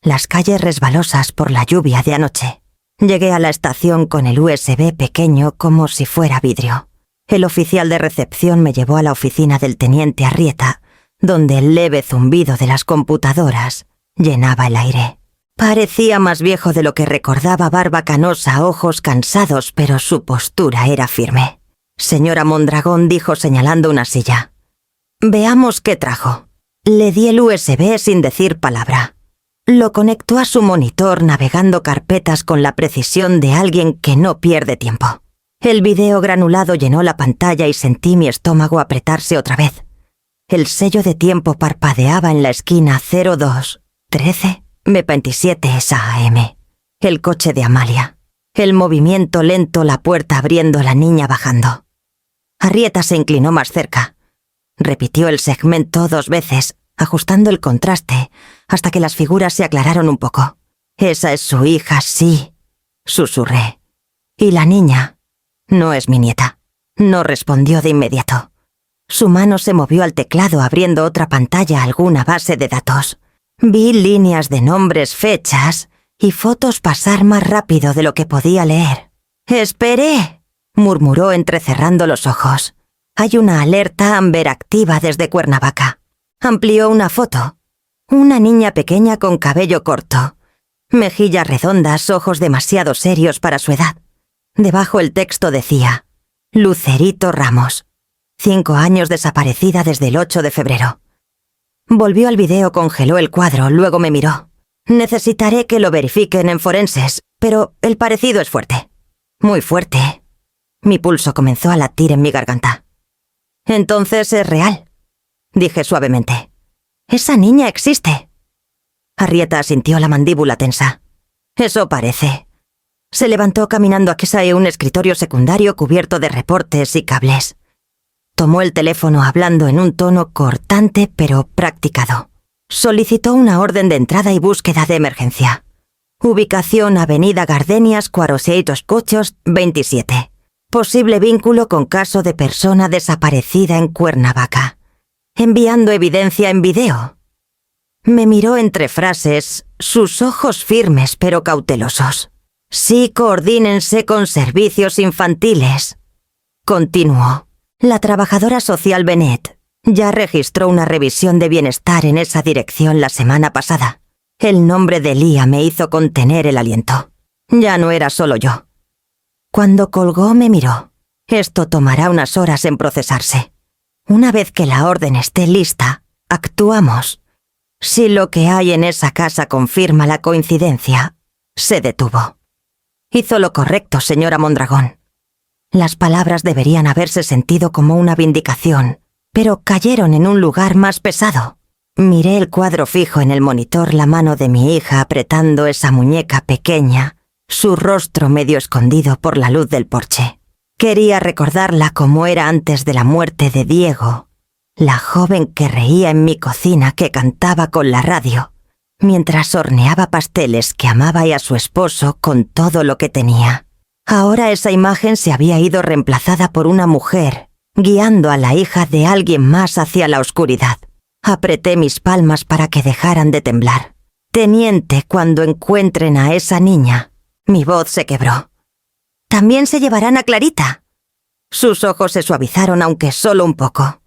Las calles resbalosas por la lluvia de anoche. Llegué a la estación con el USB pequeño como si fuera vidrio. El oficial de recepción me llevó a la oficina del teniente Arrieta, donde el leve zumbido de las computadoras llenaba el aire. Parecía más viejo de lo que recordaba, barba canosa, ojos cansados, pero su postura era firme. «Señora Mondragón», dijo señalando una silla. «Veamos qué trajo». Le di el USB sin decir palabra. Lo conectó a su monitor, navegando carpetas con la precisión de alguien que no pierde tiempo. El video granulado llenó la pantalla y sentí mi estómago apretarse otra vez. El sello de tiempo parpadeaba en la esquina 02:13 27 AM. El coche de Amalia. El movimiento lento, la puerta abriendo, la niña bajando. Arrieta se inclinó más cerca. Repitió el segmento 2 veces, ajustando el contraste, hasta que las figuras se aclararon un poco. «Esa es su hija, sí», susurré. «Y la niña no es mi nieta». No respondió de inmediato. Su mano se movió al teclado abriendo otra pantalla a alguna base de datos. Vi líneas de nombres, fechas y fotos pasar más rápido de lo que podía leer. «¡Esperé!», murmuró entrecerrando los ojos. «Hay una alerta Amber activa desde Cuernavaca». Amplió una foto. Una niña pequeña con cabello corto. Mejillas redondas, ojos demasiado serios para su edad. Debajo el texto decía: «Lucerito Ramos. 5 años desaparecida desde el 8 de febrero». Volvió al video, congeló el cuadro, luego me miró. «Necesitaré que lo verifiquen en forenses, pero el parecido es fuerte. Muy fuerte». Mi pulso comenzó a latir en mi garganta. «Entonces es real», dije suavemente. «Esa niña existe». Arrieta sintió la mandíbula tensa. «Eso parece». Se levantó caminando a casa de un escritorio secundario cubierto de reportes y cables. Tomó el teléfono hablando en un tono cortante pero practicado. Solicitó una orden de entrada y búsqueda de emergencia. Ubicación: Avenida Gardenias, 408, 27. Posible vínculo con caso de persona desaparecida en Cuernavaca. Enviando evidencia en video. Me miró entre frases, sus ojos firmes pero cautelosos. «Sí, coordínense con servicios infantiles». Continuó. «La trabajadora social Bennett ya registró una revisión de bienestar en esa dirección la semana pasada». El nombre de Lía me hizo contener el aliento. Ya no era solo yo. Cuando colgó me miró. «Esto tomará unas horas en procesarse. Una vez que la orden esté lista, actuamos. Si lo que hay en esa casa confirma la coincidencia». Se detuvo. «Hizo lo correcto, señora Mondragón». Las palabras deberían haberse sentido como una vindicación, pero cayeron en un lugar más pesado. Miré el cuadro fijo en el monitor, la mano de mi hija apretando esa muñeca pequeña, su rostro medio escondido por la luz del porche. Quería recordarla como era antes de la muerte de Diego, la joven que reía en mi cocina, que cantaba con la radio, mientras horneaba pasteles, que amaba y a su esposo con todo lo que tenía. Ahora esa imagen se había ido reemplazada por una mujer, guiando a la hija de alguien más hacia la oscuridad. Apreté mis palmas para que dejaran de temblar. «Teniente, cuando encuentren a esa niña». Mi voz se quebró. «¿También se llevarán a Clarita?». Sus ojos se suavizaron, aunque solo un poco.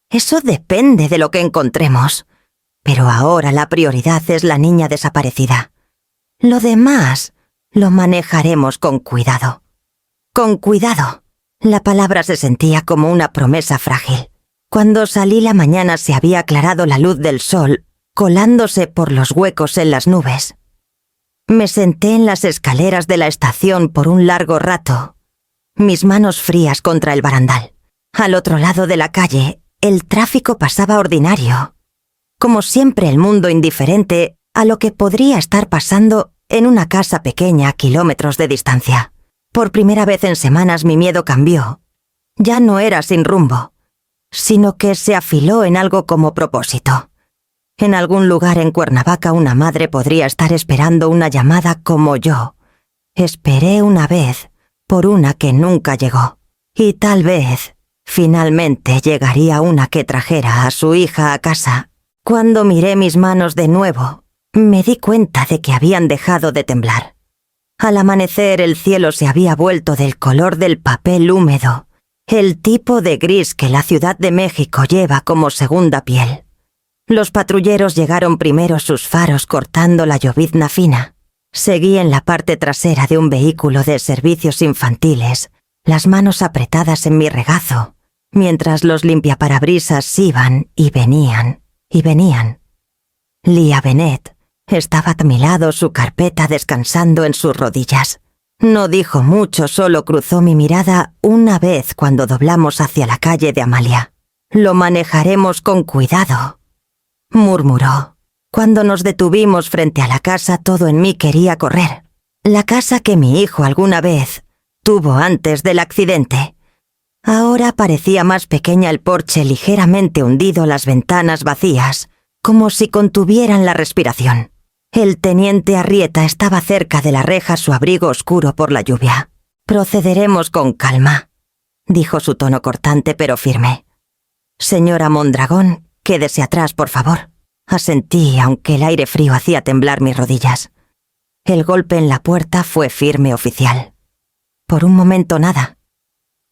«Eso depende de lo que encontremos. Pero ahora la prioridad es la niña desaparecida. Lo demás lo manejaremos con cuidado». «Con cuidado». La palabra se sentía como una promesa frágil. Cuando salí la mañana se había aclarado la luz del sol, colándose por los huecos en las nubes. Me senté en las escaleras de la estación por un largo rato, mis manos frías contra el barandal. Al otro lado de la calle, el tráfico pasaba ordinario. Como siempre, el mundo indiferente a lo que podría estar pasando en una casa pequeña a kilómetros de distancia. Por primera vez en semanas mi miedo cambió. Ya no era sin rumbo, sino que se afiló en algo como propósito. En algún lugar en Cuernavaca una madre podría estar esperando una llamada como yo. Esperé una vez por una que nunca llegó. Y tal vez, finalmente, llegaría una que trajera a su hija a casa. Cuando miré mis manos de nuevo, me di cuenta de que habían dejado de temblar. Al amanecer el cielo se había vuelto del color del papel húmedo, el tipo de gris que la Ciudad de México lleva como segunda piel. Los patrulleros llegaron primero, sus faros cortando la llovizna fina. Seguí en la parte trasera de un vehículo de servicios infantiles, las manos apretadas en mi regazo, mientras los limpiaparabrisas iban y venían, y venían. Lía Bennett estaba a mi lado, su carpeta descansando en sus rodillas. No dijo mucho, solo cruzó mi mirada una vez cuando doblamos hacia la calle de Amalia. «Lo manejaremos con cuidado», murmuró. Cuando nos detuvimos frente a la casa, todo en mí quería correr. La casa que mi hijo alguna vez tuvo antes del accidente. Ahora parecía más pequeña, el porche ligeramente hundido, las ventanas vacías, como si contuvieran la respiración. El teniente Arrieta estaba cerca de la reja, su abrigo oscuro por la lluvia. «Procederemos con calma», dijo su tono cortante pero firme. Señora Mondragón, quédese atrás, por favor. Asentí, aunque el aire frío hacía temblar mis rodillas. El golpe en la puerta fue firme oficial. Por un momento nada.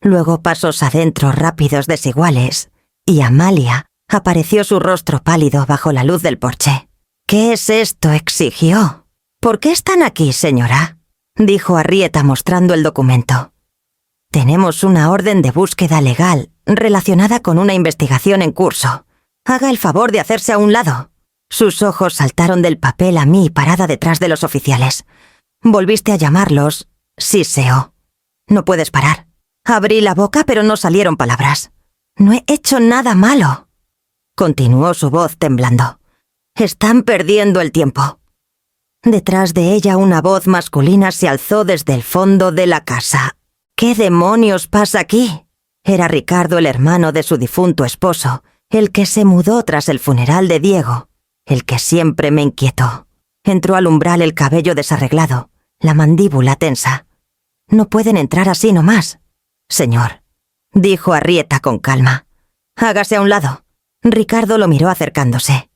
Luego pasos adentro rápidos desiguales, y Amalia apareció su rostro pálido bajo la luz del porche. «¿Qué es esto?», exigió. «¿Por qué están aquí, señora?», dijo Arrieta mostrando el documento. «Tenemos una orden de búsqueda legal relacionada con una investigación en curso. Haga el favor de hacerse a un lado». Sus ojos saltaron del papel a mí parada detrás de los oficiales. «Volviste a llamarlos», siseó. «No puedes parar». Abrí la boca, pero no salieron palabras. «No he hecho nada malo», continuó su voz temblando. «Están perdiendo el tiempo». Detrás de ella una voz masculina se alzó desde el fondo de la casa. «¿Qué demonios pasa aquí?». Era Ricardo, el hermano de su difunto esposo, el que se mudó tras el funeral de Diego, el que siempre me inquietó. Entró al umbral el cabello desarreglado, la mandíbula tensa. «No pueden entrar así nomás, señor», dijo Arrieta con calma. «Hágase a un lado». Ricardo lo miró acercándose.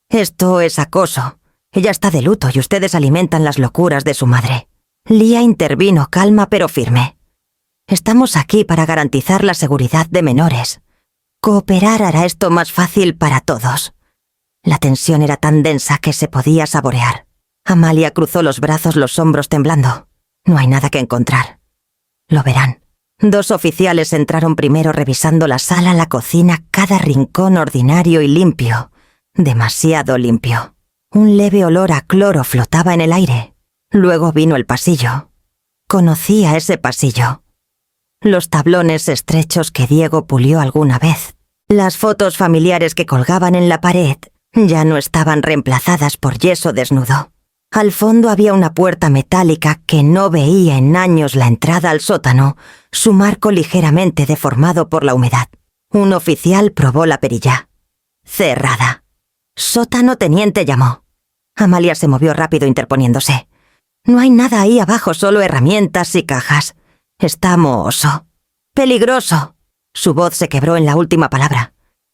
«Esto es acoso. Ella está de luto y ustedes alimentan las locuras de su madre». Lía intervino, calma pero firme. «Estamos aquí para garantizar la seguridad de menores. Cooperar hará esto más fácil para todos». La tensión era tan densa que se podía saborear. Amalia cruzó los brazos, los hombros temblando. «No hay nada que encontrar». «Lo verán». 2 oficiales entraron primero revisando la sala, la cocina, cada rincón ordinario y limpio. Demasiado limpio. Un leve olor a cloro flotaba en el aire. Luego vino el pasillo. Conocía ese pasillo. Los tablones estrechos que Diego pulió alguna vez. Las fotos familiares que colgaban en la pared ya no estaban reemplazadas por yeso desnudo. Al fondo había una puerta metálica que no veía en años la entrada al sótano, su marco ligeramente deformado por la humedad. Un oficial probó la perilla. «Cerrada». «Sótano, teniente», llamó. Amalia se movió rápido interponiéndose. «No hay nada ahí abajo, solo herramientas y cajas. Está mohoso». «Peligroso». Su voz se quebró en la última palabra.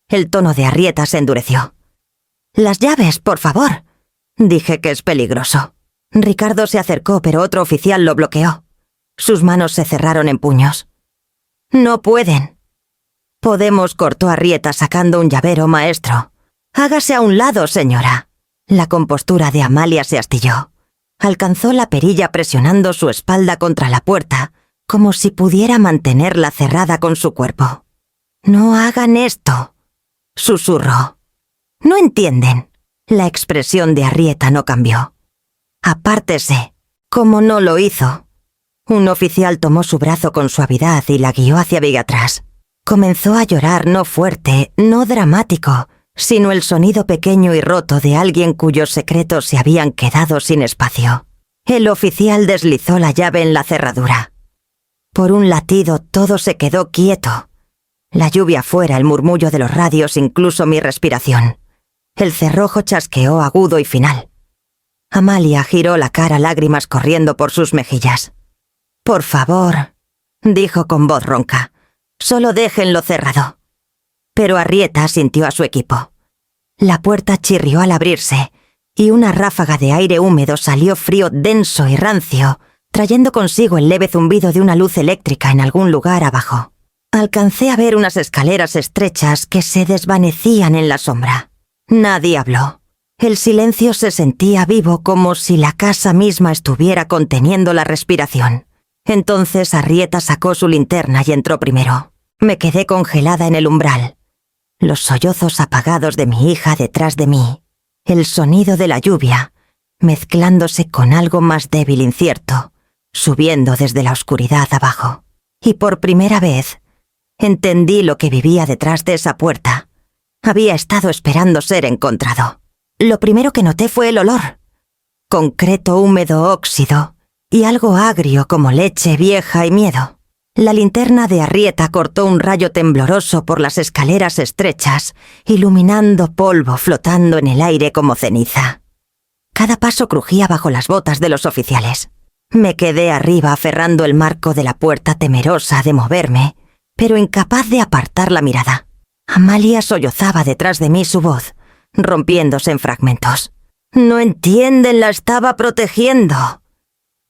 El tono de Arrieta se endureció. «Las llaves, por favor». «Dije que es peligroso». Ricardo se acercó, pero otro oficial lo bloqueó. Sus manos se cerraron en puños. «No pueden». «Podemos», cortó Arrieta sacando un llavero maestro. «Hágase a un lado, señora». La compostura de Amalia se astilló. Alcanzó la perilla presionando su espalda contra la puerta, como si pudiera mantenerla cerrada con su cuerpo. «No hagan esto», susurró. «No entienden». La expresión de Arrieta no cambió. «Apártese», como no lo hizo. Un oficial tomó su brazo con suavidad y la guió hacia atrás. Comenzó a llorar, no fuerte, no dramático, sino el sonido pequeño y roto de alguien cuyos secretos se habían quedado sin espacio. El oficial deslizó la llave en la cerradura. Por un latido todo se quedó quieto. La lluvia fuera, el murmullo de los radios, incluso mi respiración. El cerrojo chasqueó agudo y final. Amalia giró la cara, lágrimas corriendo por sus mejillas. «Por favor», dijo con voz ronca, «solo déjenlo cerrado». Pero Arrieta asintió a su equipo. La puerta chirrió al abrirse, y una ráfaga de aire húmedo salió frío, denso y rancio, trayendo consigo el leve zumbido de una luz eléctrica en algún lugar abajo. Alcancé a ver unas escaleras estrechas que se desvanecían en la sombra. Nadie habló. El silencio se sentía vivo, como si la casa misma estuviera conteniendo la respiración. Entonces Arrieta sacó su linterna y entró primero. Me quedé congelada en el umbral. Los sollozos apagados de mi hija detrás de mí. El sonido de la lluvia, mezclándose con algo más débil, incierto, subiendo desde la oscuridad abajo. Y por primera vez, entendí lo que vivía detrás de esa puerta. Había estado esperando ser encontrado. Lo primero que noté fue el olor. Concreto húmedo, óxido, y algo agrio como leche vieja y miedo. La linterna de Arrieta cortó un rayo tembloroso por las escaleras estrechas, iluminando polvo flotando en el aire como ceniza. Cada paso crujía bajo las botas de los oficiales. Me quedé arriba aferrando el marco de la puerta, temerosa de moverme, pero incapaz de apartar la mirada. Amalia sollozaba detrás de mí su voz, rompiéndose en fragmentos. «No entienden, la estaba protegiendo»,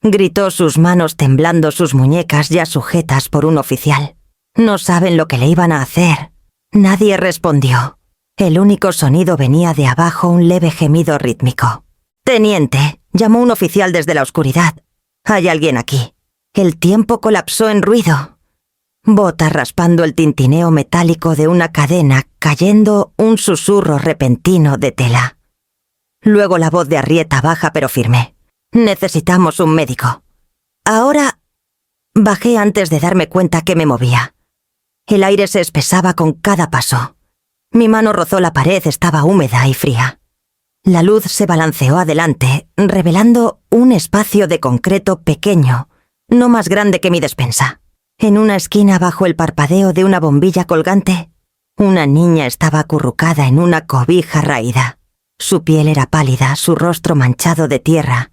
gritó, sus manos temblando, sus muñecas ya sujetas por un oficial. «No saben lo que le iban a hacer». Nadie respondió. El único sonido venía de abajo, un leve gemido rítmico. «Teniente», llamó un oficial desde la oscuridad. «Hay alguien aquí». El tiempo colapsó en ruido. Botas raspando el tintineo metálico de una cadena, cayendo un susurro repentino de tela. Luego la voz de Arrieta, baja pero firme. «Necesitamos un médico». «Ahora...». Bajé antes de darme cuenta que me movía. El aire se espesaba con cada paso. Mi mano rozó la pared, estaba húmeda y fría. La luz se balanceó adelante, revelando un espacio de concreto pequeño, no más grande que mi despensa. En una esquina, bajo el parpadeo de una bombilla colgante, una niña estaba acurrucada en una cobija raída. Su piel era pálida, su rostro manchado de tierra,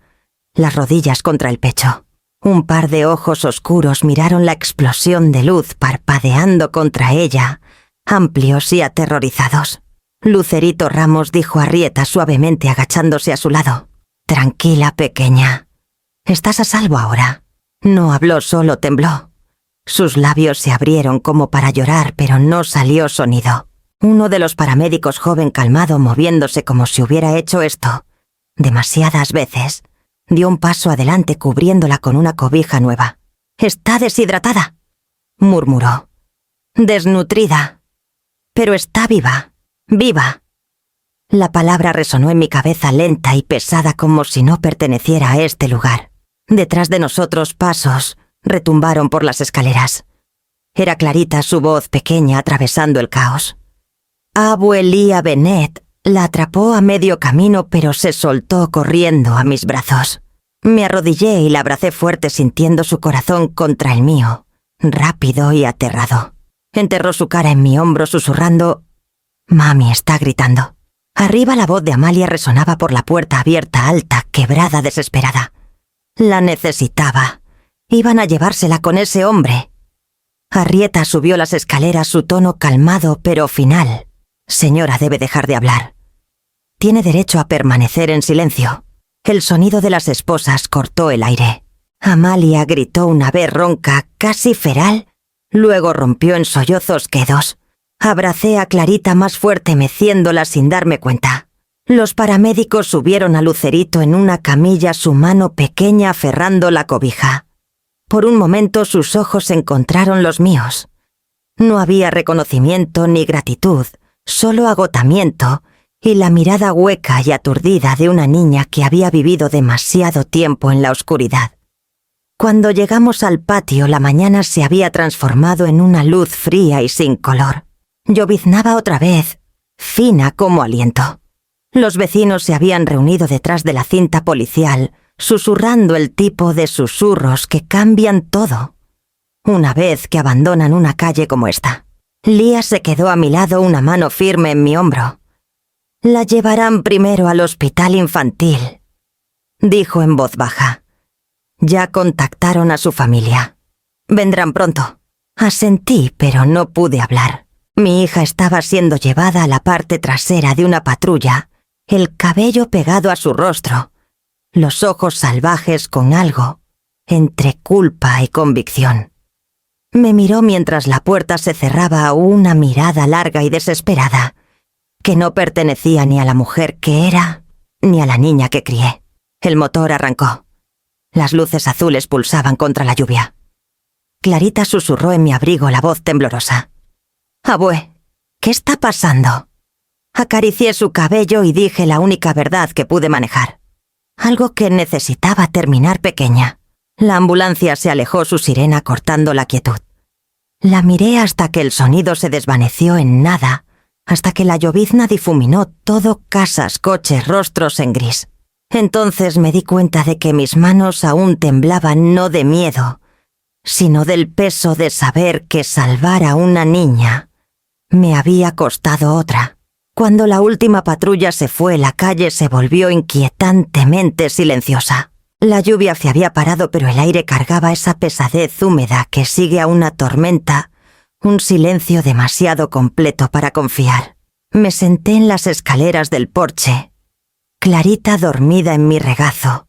las rodillas contra el pecho. Un par de ojos oscuros miraron la explosión de luz parpadeando contra ella, amplios y aterrorizados. «Lucerito Ramos», dijo Arrieta suavemente, agachándose a su lado. «Tranquila, pequeña. Estás a salvo ahora». No habló, solo tembló. Sus labios se abrieron como para llorar, pero no salió sonido. Uno de los paramédicos, joven, calmado, moviéndose como si hubiera hecho esto demasiadas veces, dio un paso adelante cubriéndola con una cobija nueva. «Está deshidratada», murmuró. «Desnutrida. Pero está viva. Viva». La palabra resonó en mi cabeza lenta y pesada, como si no perteneciera a este lugar. Detrás de nosotros pasos retumbaron por las escaleras. Era Clarita, su voz pequeña, atravesando el caos. Abuelía Bennett la atrapó a medio camino, pero se soltó corriendo a mis brazos. Me arrodillé y la abracé fuerte, sintiendo su corazón contra el mío, rápido y aterrado. Enterró su cara en mi hombro, susurrando: «Mami está gritando». Arriba la voz de Amalia resonaba por la puerta abierta, alta, quebrada, desesperada. La necesitaba. Iban a llevársela con ese hombre. Arrieta subió las escaleras, su tono calmado pero final. «Señora, debe dejar de hablar. Tiene derecho a permanecer en silencio». El sonido de las esposas cortó el aire. Amalia gritó una vez ronca, casi feral, luego rompió en sollozos quedos. Abracé a Clarita más fuerte, meciéndola sin darme cuenta. Los paramédicos subieron a Lucerito en una camilla, su mano pequeña aferrando la cobija. Por un momento sus ojos encontraron los míos. No había reconocimiento ni gratitud, solo agotamiento y la mirada hueca y aturdida de una niña que había vivido demasiado tiempo en la oscuridad. Cuando llegamos al patio, la mañana se había transformado en una luz fría y sin color. Lloviznaba otra vez, fina como aliento. Los vecinos se habían reunido detrás de la cinta policial, susurrando el tipo de susurros que cambian todo una vez que abandonan una calle como esta. Lía se quedó a mi lado, una mano firme en mi hombro. «La llevarán primero al hospital infantil», dijo en voz baja. «Ya contactaron a su familia. Vendrán pronto». Asentí, pero no pude hablar. Mi hija estaba siendo llevada a la parte trasera de una patrulla, el cabello pegado a su rostro, los ojos salvajes con algo entre culpa y convicción. Me miró mientras la puerta se cerraba, una mirada larga y desesperada, que no pertenecía ni a la mujer que era, ni a la niña que crié. El motor arrancó. Las luces azules pulsaban contra la lluvia. Clarita susurró en mi abrigo, la voz temblorosa. «Abue, ¿qué está pasando?» Acaricié su cabello y dije la única verdad que pude manejar. Algo que necesitaba terminar, pequeña. La ambulancia se alejó, su sirena cortando la quietud. La miré hasta que el sonido se desvaneció en nada, hasta que la llovizna difuminó todo, casas, coches, rostros en gris. Entonces me di cuenta de que mis manos aún temblaban, no de miedo, sino del peso de saber que salvar a una niña me había costado otra. Cuando la última patrulla se fue, la calle se volvió inquietantemente silenciosa. La lluvia se había parado, pero el aire cargaba esa pesadez húmeda que sigue a una tormenta Un silencio demasiado completo para confiar. Me senté en las escaleras del porche. Clarita dormida en mi regazo.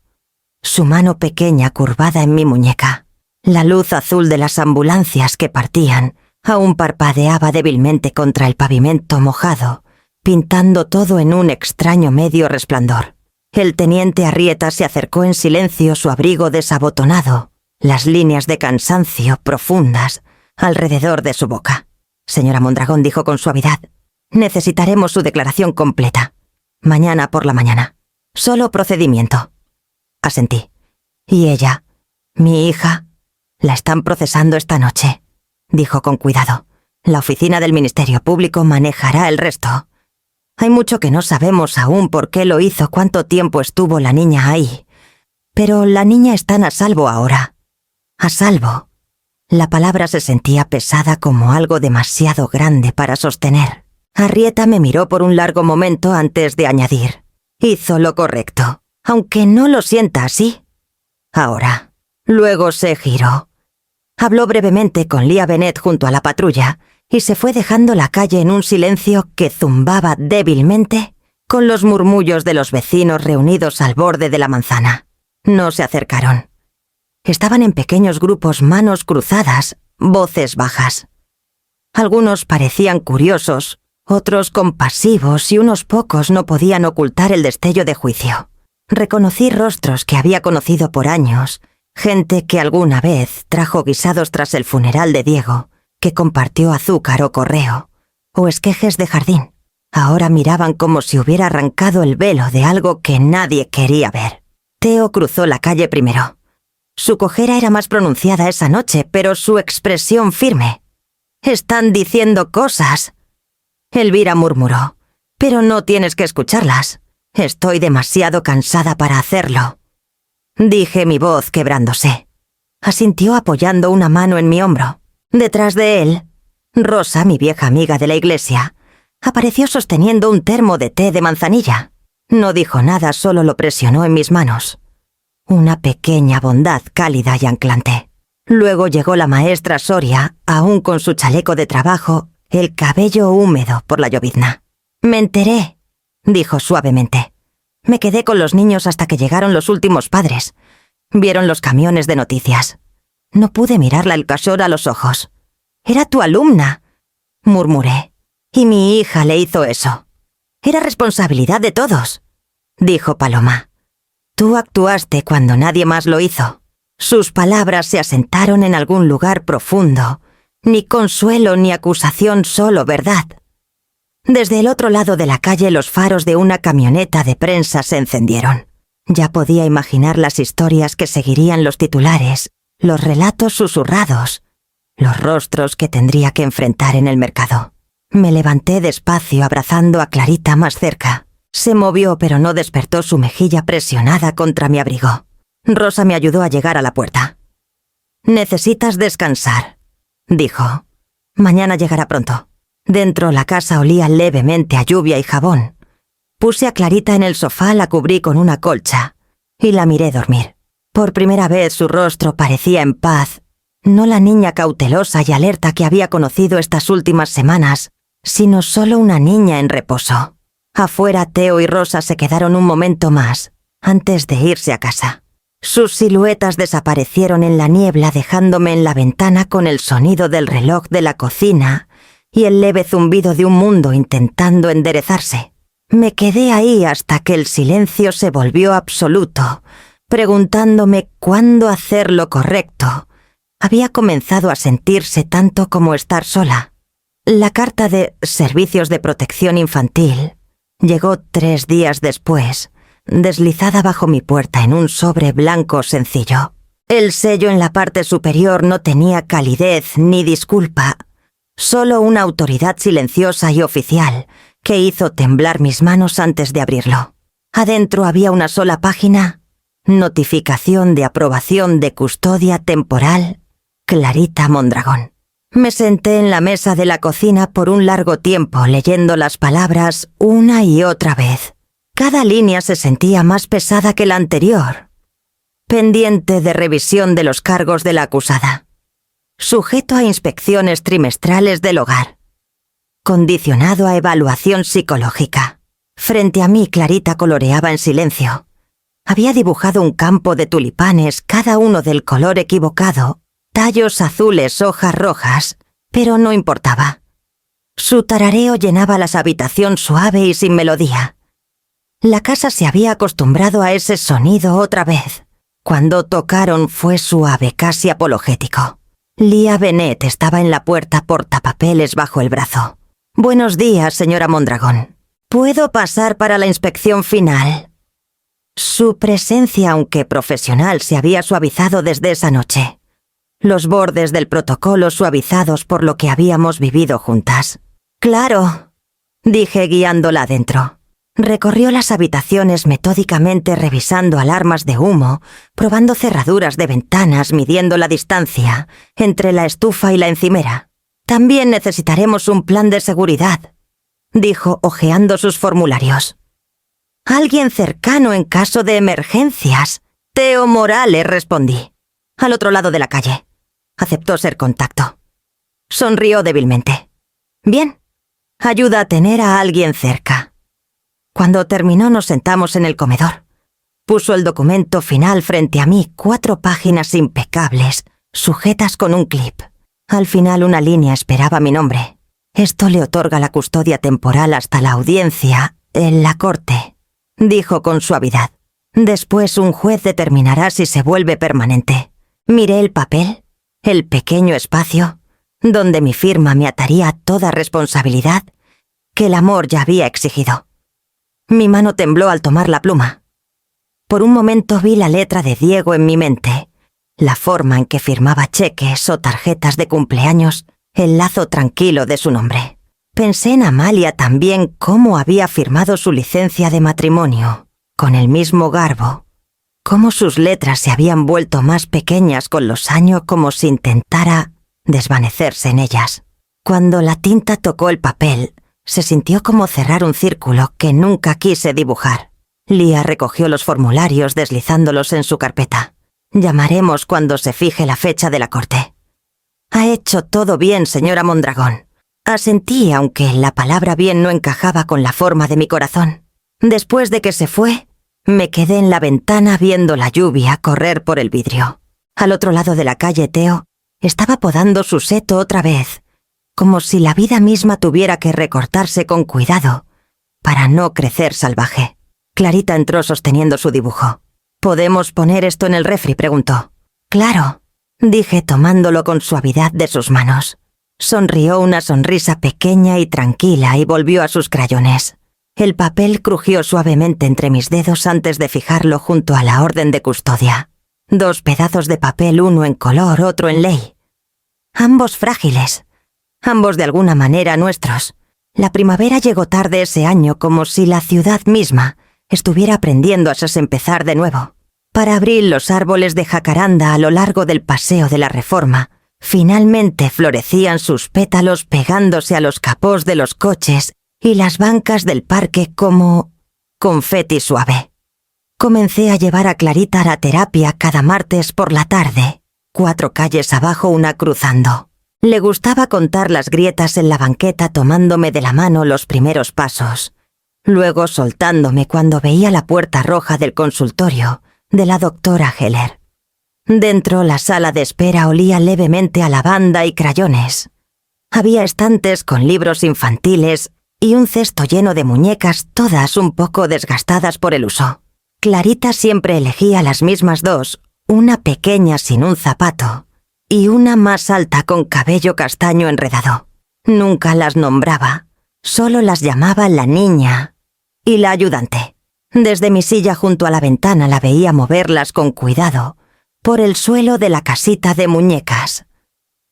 Su mano pequeña curvada en mi muñeca. La luz azul de las ambulancias que partían aún parpadeaba débilmente contra el pavimento mojado, pintando todo en un extraño medio resplandor. El teniente Arrieta se acercó en silencio, su abrigo desabotonado, las líneas de cansancio profundas alrededor de su boca. Señora Mondragón, dijo con suavidad, necesitaremos su declaración completa. Mañana por la mañana. Solo procedimiento. Asentí. ¿Y ella? Mi hija. La están procesando esta noche, dijo con cuidado. La oficina del Ministerio Público manejará el resto. Hay mucho que no sabemos aún por qué lo hizo, cuánto tiempo estuvo la niña ahí. Pero la niña está a salvo ahora. A salvo. La palabra se sentía pesada como algo demasiado grande para sostener. Arrieta me miró por un largo momento antes de añadir. Hizo lo correcto, aunque no lo sienta así. Ahora. Luego se giró. Habló brevemente con Lia Bennett junto a la patrulla y se fue dejando la calle en un silencio que zumbaba débilmente con los murmullos de los vecinos reunidos al borde de la manzana. No se acercaron. Estaban en pequeños grupos, manos cruzadas, voces bajas. Algunos parecían curiosos, otros compasivos y unos pocos no podían ocultar el destello de juicio. Reconocí rostros que había conocido por años, gente que alguna vez trajo guisados tras el funeral de Diego, que compartió azúcar o correo, o esquejes de jardín. Ahora miraban como si hubiera arrancado el velo de algo que nadie quería ver. Theo cruzó la calle primero. Su cojera era más pronunciada esa noche, pero su expresión firme. «Están diciendo cosas». Elvira murmuró. «Pero no tienes que escucharlas. Estoy demasiado cansada para hacerlo». Dije, mi voz quebrándose. Asintió apoyando una mano en mi hombro. Detrás de él, Rosa, mi vieja amiga de la iglesia, apareció sosteniendo un termo de té de manzanilla. No dijo nada, solo lo presionó en mis manos. Una pequeña bondad cálida y anclante. Luego llegó la maestra Soria, aún con su chaleco de trabajo, el cabello húmedo por la llovizna. «Me enteré», dijo suavemente. «Me quedé con los niños hasta que llegaron los últimos padres. Vieron los camiones de noticias. No pude mirarla el casor a los ojos. «Era tu alumna», murmuré. «Y mi hija le hizo eso. Era responsabilidad de todos», dijo Paloma. «Tú actuaste cuando nadie más lo hizo». Sus palabras se asentaron en algún lugar profundo. Ni consuelo ni acusación, solo verdad. Desde el otro lado de la calle los faros de una camioneta de prensa se encendieron. Ya podía imaginar las historias que seguirían los titulares, los relatos susurrados, los rostros que tendría que enfrentar en el mercado. Me levanté despacio abrazando a Clarita más cerca. Se movió pero no despertó su mejilla presionada contra mi abrigo. Rosa me ayudó a llegar a la puerta. «Necesitas descansar», dijo. «Mañana llegará pronto». Dentro la casa olía levemente a lluvia y jabón. Puse a Clarita en el sofá, la cubrí con una colcha y la miré dormir. Por primera vez su rostro parecía en paz, no la niña cautelosa y alerta que había conocido estas últimas semanas, sino solo una niña en reposo. Afuera Theo y Rosa se quedaron un momento más, antes de irse a casa. Sus siluetas desaparecieron en la niebla, dejándome en la ventana con el sonido del reloj de la cocina y el leve zumbido de un mundo intentando enderezarse. Me quedé ahí hasta que el silencio se volvió absoluto, preguntándome cuándo hacer lo correcto. Había comenzado a sentirse tanto como estar sola. La carta de Servicios de Protección Infantil llegó 3 días después, deslizada bajo mi puerta en un sobre blanco sencillo. El sello en la parte superior no tenía calidez ni disculpa, solo una autoridad silenciosa y oficial que hizo temblar mis manos antes de abrirlo. Adentro había una sola página: notificación de aprobación de custodia temporal, Clarita Mondragón. Me senté en la mesa de la cocina por un largo tiempo leyendo las palabras una y otra vez. Cada línea se sentía más pesada que la anterior. Pendiente de revisión de los cargos de la acusada. sujeto a inspecciones trimestrales del hogar, condicionado a evaluación psicológica. Frente a mí, Clarita coloreaba en silencio. Había dibujado un campo de tulipanes, cada uno del color equivocado, tallos azules, hojas rojas, pero no importaba. Su tarareo llenaba la habitación suave y sin melodía. La casa se había acostumbrado a ese sonido otra vez. Cuando tocaron fue suave, casi apologético. Lia Bennett estaba en la puerta, portapapeles bajo el brazo. «Buenos días, señora Mondragón. ¿Puedo pasar para la inspección final?» Su presencia, aunque profesional, se había suavizado desde esa noche. Los bordes del protocolo suavizados por lo que habíamos vivido juntas. «Claro», dije guiándola adentro. Recorrió las habitaciones metódicamente, revisando alarmas de humo, probando cerraduras de ventanas, midiendo la distancia entre la estufa y la encimera. «También necesitaremos un plan de seguridad», dijo hojeando sus formularios. «Alguien cercano en caso de emergencias». «Teo Morales», respondí. «Al otro lado de la calle». Aceptó ser contacto. Sonrió débilmente. «Bien. Ayuda a tener a alguien cerca». Cuando terminó nos sentamos en el comedor. Puso el documento final frente a mí, 4 páginas impecables, sujetas con un clip. Al final una línea esperaba mi nombre. «Esto le otorga la custodia temporal hasta la audiencia en la corte», dijo con suavidad. «Después un juez determinará si se vuelve permanente». Miré el papel, el pequeño espacio, donde mi firma me ataría a toda responsabilidad que el amor ya había exigido. Mi mano tembló al tomar la pluma. Por un momento vi la letra de Diego en mi mente, la forma en que firmaba cheques o tarjetas de cumpleaños, el lazo tranquilo de su nombre. Pensé en Amalia también, cómo había firmado su licencia de matrimonio, con el mismo garbo, cómo sus letras se habían vuelto más pequeñas con los años, como si intentara desvanecerse en ellas. Cuando la tinta tocó el papel, se sintió como cerrar un círculo que nunca quise dibujar. Lia recogió los formularios deslizándolos en su carpeta. «Llamaremos cuando se fije la fecha de la corte». «Ha hecho todo bien, señora Mondragón». Asentí, aunque la palabra bien no encajaba con la forma de mi corazón. Después de que se fue, me quedé en la ventana viendo la lluvia correr por el vidrio. Al otro lado de la calle, Teo estaba podando su seto otra vez, como si la vida misma tuviera que recortarse con cuidado para no crecer salvaje. Clarita entró sosteniendo su dibujo. «¿Podemos poner esto en el refri?», preguntó. «Claro», dije tomándolo con suavidad de sus manos. Sonrió una sonrisa pequeña y tranquila y volvió a sus crayones. El papel crujió suavemente entre mis dedos antes de fijarlo junto a la orden de custodia. 2 pedazos de papel, uno en color, otro en ley. Ambos frágiles. Ambos de alguna manera nuestros. La primavera llegó tarde ese año, como si la ciudad misma estuviera aprendiendo a empezar de nuevo. Para abril, los árboles de jacaranda a lo largo del Paseo de la Reforma finalmente florecían sus pétalos pegándose a los capós de los coches y las bancas del parque como confeti suave. Comencé a llevar a Clarita a la terapia cada martes por la tarde, 4 calles abajo, una cruzando. Le gustaba contar las grietas en la banqueta tomándome de la mano los primeros pasos, luego soltándome cuando veía la puerta roja del consultorio de la doctora Heller. Dentro, la sala de espera olía levemente a lavanda y crayones. Había estantes con libros infantiles y un cesto lleno de muñecas, todas un poco desgastadas por el uso. Clarita siempre elegía las mismas 2, una pequeña sin un zapato y una más alta con cabello castaño enredado. Nunca las nombraba, solo las llamaba la niña y la ayudante. Desde mi silla junto a la ventana la veía moverlas con cuidado por el suelo de la casita de muñecas,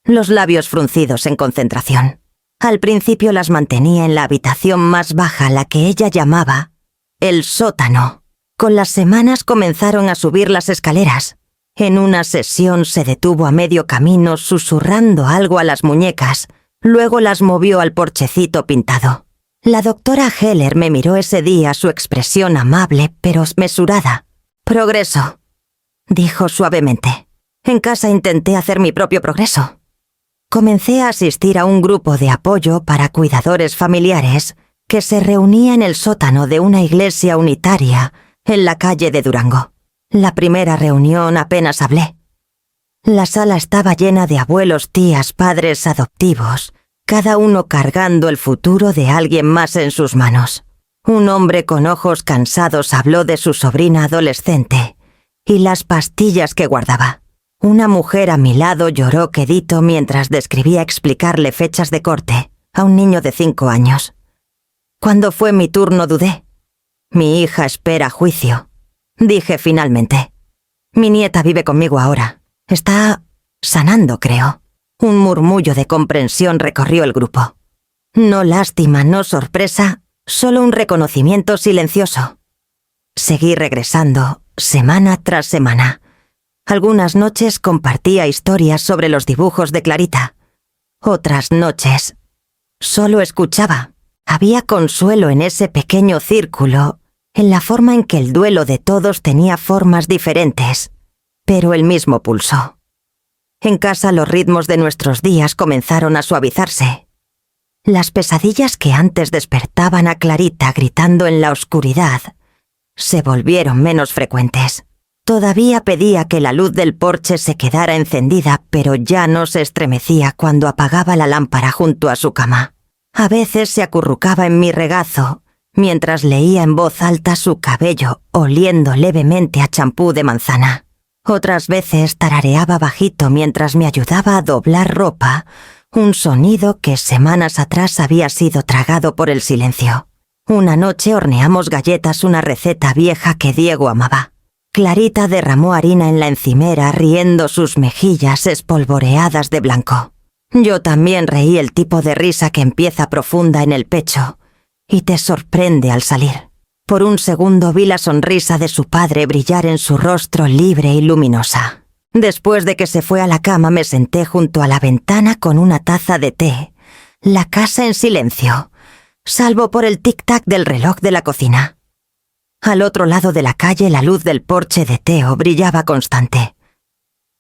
los labios fruncidos en concentración. Al principio las mantenía en la habitación más baja, la que ella llamaba el sótano. Con las semanas comenzaron a subir las escaleras. En una sesión se detuvo a medio camino susurrando algo a las muñecas, luego las movió al porchecito pintado. La doctora Heller me miró ese día, su expresión amable pero mesurada. «Progreso», dijo suavemente. «En casa intenté hacer mi propio progreso. Comencé a asistir a un grupo de apoyo para cuidadores familiares que se reunía en el sótano de una iglesia unitaria en la calle de Durango. La primera reunión apenas hablé. La sala estaba llena de abuelos, tías, padres adoptivos, cada uno cargando el futuro de alguien más en sus manos. Un hombre con ojos cansados habló de su sobrina adolescente y las pastillas que guardaba. Una mujer a mi lado lloró quedito mientras describía explicarle fechas de corte a un niño de 5 años. Cuando fue mi turno dudé. Mi hija espera juicio, dije finalmente. Mi nieta vive conmigo ahora. Está sanando, creo. Un murmullo de comprensión recorrió el grupo. No lástima, no sorpresa, solo un reconocimiento silencioso. Seguí regresando, semana tras semana. Algunas noches compartía historias sobre los dibujos de Clarita. Otras noches solo escuchaba. Había consuelo en ese pequeño círculo, en la forma en que el duelo de todos tenía formas diferentes, pero el mismo pulso. En casa los ritmos de nuestros días comenzaron a suavizarse. Las pesadillas que antes despertaban a Clarita gritando en la oscuridad se volvieron menos frecuentes. Todavía pedía que la luz del porche se quedara encendida, pero ya no se estremecía cuando apagaba la lámpara junto a su cama. A veces se acurrucaba en mi regazo, mientras leía en voz alta su cabello, oliendo levemente a champú de manzana. Otras veces tarareaba bajito mientras me ayudaba a doblar ropa, un sonido que semanas atrás había sido tragado por el silencio. Una noche horneamos galletas, una receta vieja que Diego amaba. Clarita derramó harina en la encimera, riendo sus mejillas espolvoreadas de blanco. Yo también reí, el tipo de risa que empieza profunda en el pecho y te sorprende al salir. Por un segundo vi la sonrisa de su padre brillar en su rostro libre y luminosa. Después de que se fue a la cama me senté junto a la ventana con una taza de té, la casa en silencio, salvo por el tic-tac del reloj de la cocina. Al otro lado de la calle la luz del porche de Teo brillaba constante.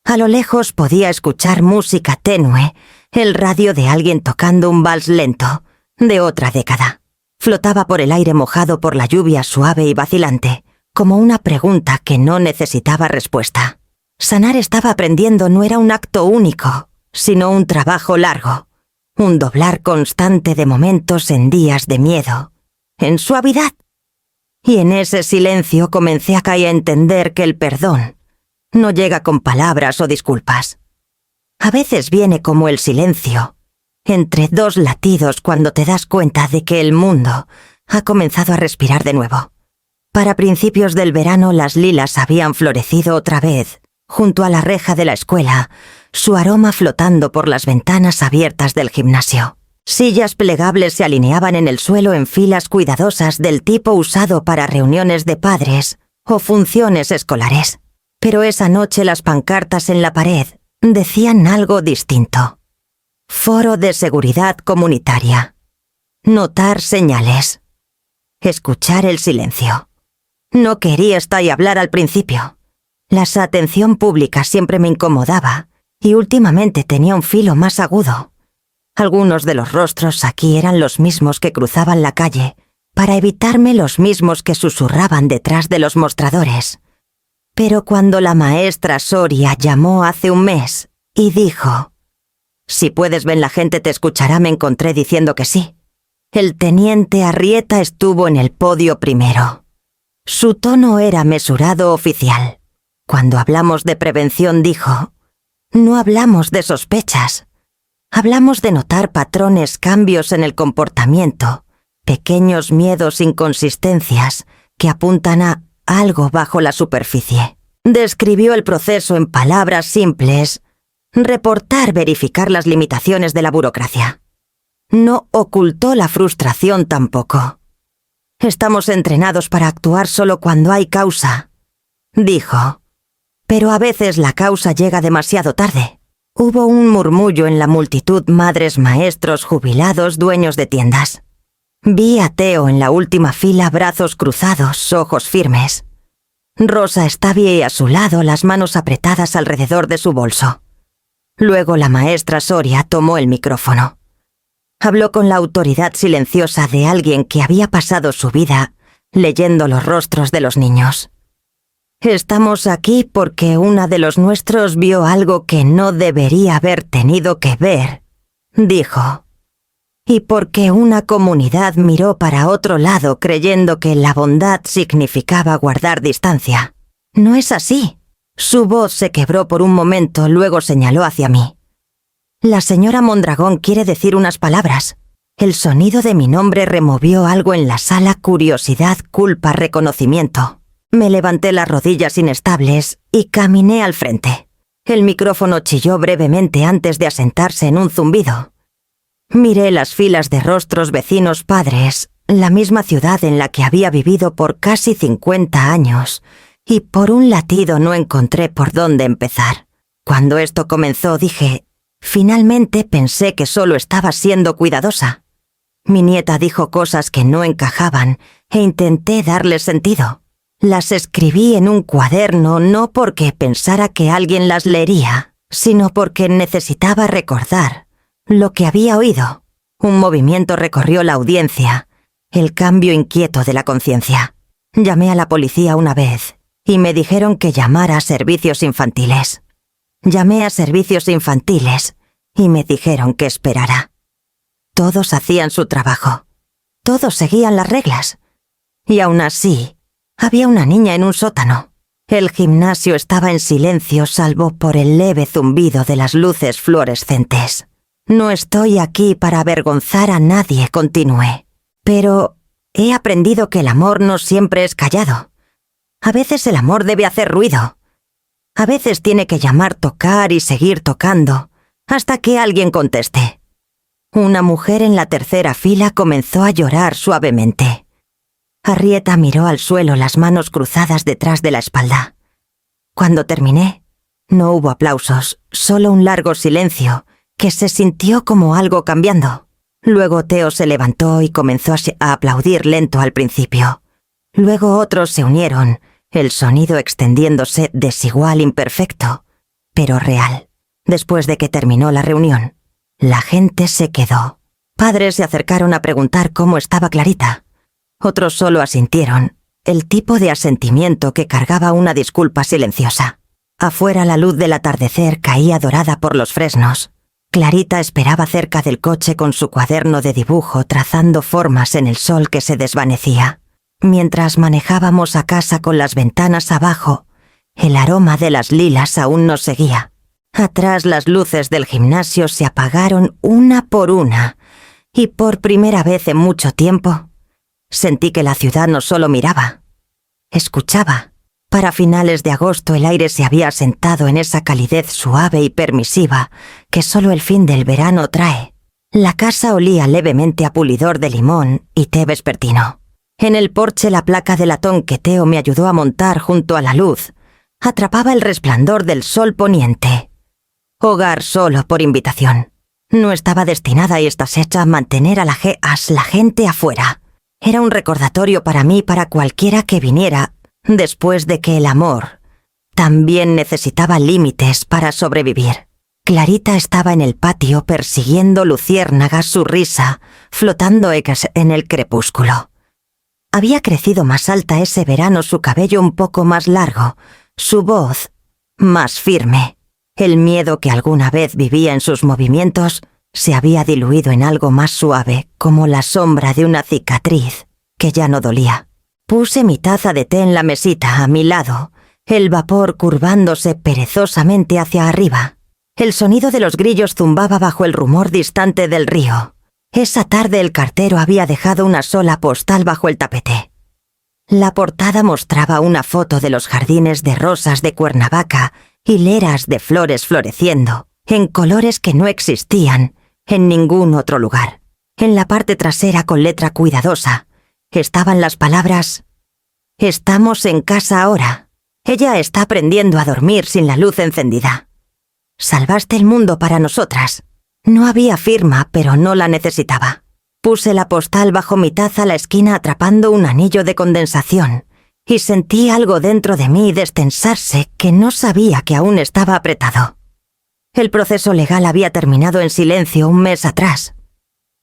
A lo lejos podía escuchar música tenue, el radio de alguien tocando un vals lento, de otra década. Flotaba por el aire mojado por la lluvia suave y vacilante, como una pregunta que no necesitaba respuesta. Sanar, estaba aprendiendo, no era un acto único, sino un trabajo largo, un doblar constante de momentos en días de miedo, en suavidad. Y en ese silencio comencé a caer a entender que el perdón no llega con palabras o disculpas. A veces viene como el silencio, entre dos latidos, cuando te das cuenta de que el mundo ha comenzado a respirar de nuevo. Para principios del verano las lilas habían florecido otra vez, junto a la reja de la escuela, su aroma flotando por las ventanas abiertas del gimnasio. Sillas plegables se alineaban en el suelo en filas cuidadosas del tipo usado para reuniones de padres o funciones escolares. Pero esa noche las pancartas en la pared decían algo distinto. Foro de seguridad comunitaria. Notar señales. Escuchar el silencio. No quería estar y hablar al principio. La atención pública siempre me incomodaba y últimamente tenía un filo más agudo. Algunos de los rostros aquí eran los mismos que cruzaban la calle, para evitarme los mismos que susurraban detrás de los mostradores. Pero cuando la maestra Soria llamó hace un mes y dijo: «Si puedes ver la gente te escuchará», me encontré diciendo que sí. El teniente Arrieta estuvo en el podio primero. Su tono era mesurado, oficial. Cuando hablamos de prevención dijo: «No hablamos de sospechas. Hablamos de notar patrones, cambios en el comportamiento, pequeños miedos, inconsistencias que apuntan a algo bajo la superficie». Describió el proceso en palabras simples: reportar, verificar las limitaciones de la burocracia. No ocultó la frustración tampoco. «Estamos entrenados para actuar solo cuando hay causa», dijo. «Pero a veces la causa llega demasiado tarde». Hubo un murmullo en la multitud, madres, maestros, jubilados, dueños de tiendas. Vi a Teo en la última fila, brazos cruzados, ojos firmes. Rosa estaba a su lado, las manos apretadas alrededor de su bolso. Luego la maestra Soria tomó el micrófono. Habló con la autoridad silenciosa de alguien que había pasado su vida leyendo los rostros de los niños. Estamos aquí porque una de los nuestros vio algo que no debería haber tenido que ver, dijo. Y porque una comunidad miró para otro lado creyendo que la bondad significaba guardar distancia. No es así. Su voz se quebró por un momento, luego señaló hacia mí. La señora Mondragón quiere decir unas palabras. El sonido de mi nombre removió algo en la sala: curiosidad, culpa, reconocimiento. Me levanté las rodillas inestables y caminé al frente. El micrófono chilló brevemente antes de asentarse en un zumbido. Miré las filas de rostros vecinos padres, la misma ciudad en la que había vivido por casi 50 años, y por un latido no encontré por dónde empezar. Cuando esto comenzó dije, finalmente pensé que solo estaba siendo cuidadosa. Mi nieta dijo cosas que no encajaban e intenté darles sentido. Las escribí en un cuaderno no porque pensara que alguien las leería, sino porque necesitaba recordar lo que había oído. Un movimiento recorrió la audiencia, el cambio inquieto de la conciencia. Llamé a la policía una vez y me dijeron que llamara a servicios infantiles. Llamé a servicios infantiles y me dijeron que esperara. Todos hacían su trabajo. Todos seguían las reglas. Y aún así, había una niña en un sótano. El gimnasio estaba en silencio salvo por el leve zumbido de las luces fluorescentes. No estoy aquí para avergonzar a nadie, continué. Pero he aprendido que el amor no siempre es callado. A veces el amor debe hacer ruido. A veces tiene que llamar, tocar y seguir tocando, hasta que alguien conteste. Una mujer en la tercera fila comenzó a llorar suavemente. Arrieta miró al suelo, las manos cruzadas detrás de la espalda. Cuando terminé, no hubo aplausos, solo un largo silencio que se sintió como algo cambiando. Luego Teo se levantó y comenzó a aplaudir lento al principio. Luego otros se unieron, el sonido extendiéndose desigual, imperfecto, pero real. Después de que terminó la reunión, la gente se quedó. Padres se acercaron a preguntar cómo estaba Clarita. Otros solo asintieron, el tipo de asentimiento que cargaba una disculpa silenciosa. Afuera la luz del atardecer caía dorada por los fresnos. Clarita esperaba cerca del coche con su cuaderno de dibujo trazando formas en el sol que se desvanecía. Mientras manejábamos a casa con las ventanas abajo, el aroma de las lilas aún nos seguía. Atrás las luces del gimnasio se apagaron una por una, y por primera vez en mucho tiempo, sentí que la ciudad no solo miraba, escuchaba. Para finales de agosto el aire se había asentado en esa calidez suave y permisiva que solo el fin del verano trae. La casa olía levemente a pulidor de limón y té vespertino. En el porche la placa de latón que Teo me ayudó a montar junto a la luz atrapaba el resplandor del sol poniente. Hogar solo por invitación. No estaba destinada y estás hecha a mantener a la gente afuera. Era un recordatorio para mí, para cualquiera que viniera, después de que el amor también necesitaba límites para sobrevivir. Clarita estaba en el patio persiguiendo luciérnagas, su risa flotando en el crepúsculo. Había crecido más alta ese verano, su cabello un poco más largo, su voz más firme. El miedo que alguna vez vivía en sus movimientos se había diluido en algo más suave, como la sombra de una cicatriz que ya no dolía. Puse mi taza de té en la mesita a mi lado, el vapor curvándose perezosamente hacia arriba. El sonido de los grillos zumbaba bajo el rumor distante del río. Esa tarde el cartero había dejado una sola postal bajo el tapete. La portada mostraba una foto de los jardines de rosas de Cuernavaca, hileras de flores floreciendo, en colores que no existían en ningún otro lugar. En la parte trasera, con letra cuidadosa, estaban las palabras: «Estamos en casa ahora. Ella está aprendiendo a dormir sin la luz encendida. Salvaste el mundo para nosotras». No había firma, pero no la necesitaba. Puse la postal bajo mi taza a la esquina atrapando un anillo de condensación y sentí algo dentro de mí destensarse que no sabía que aún estaba apretado. El proceso legal había terminado en silencio un mes atrás.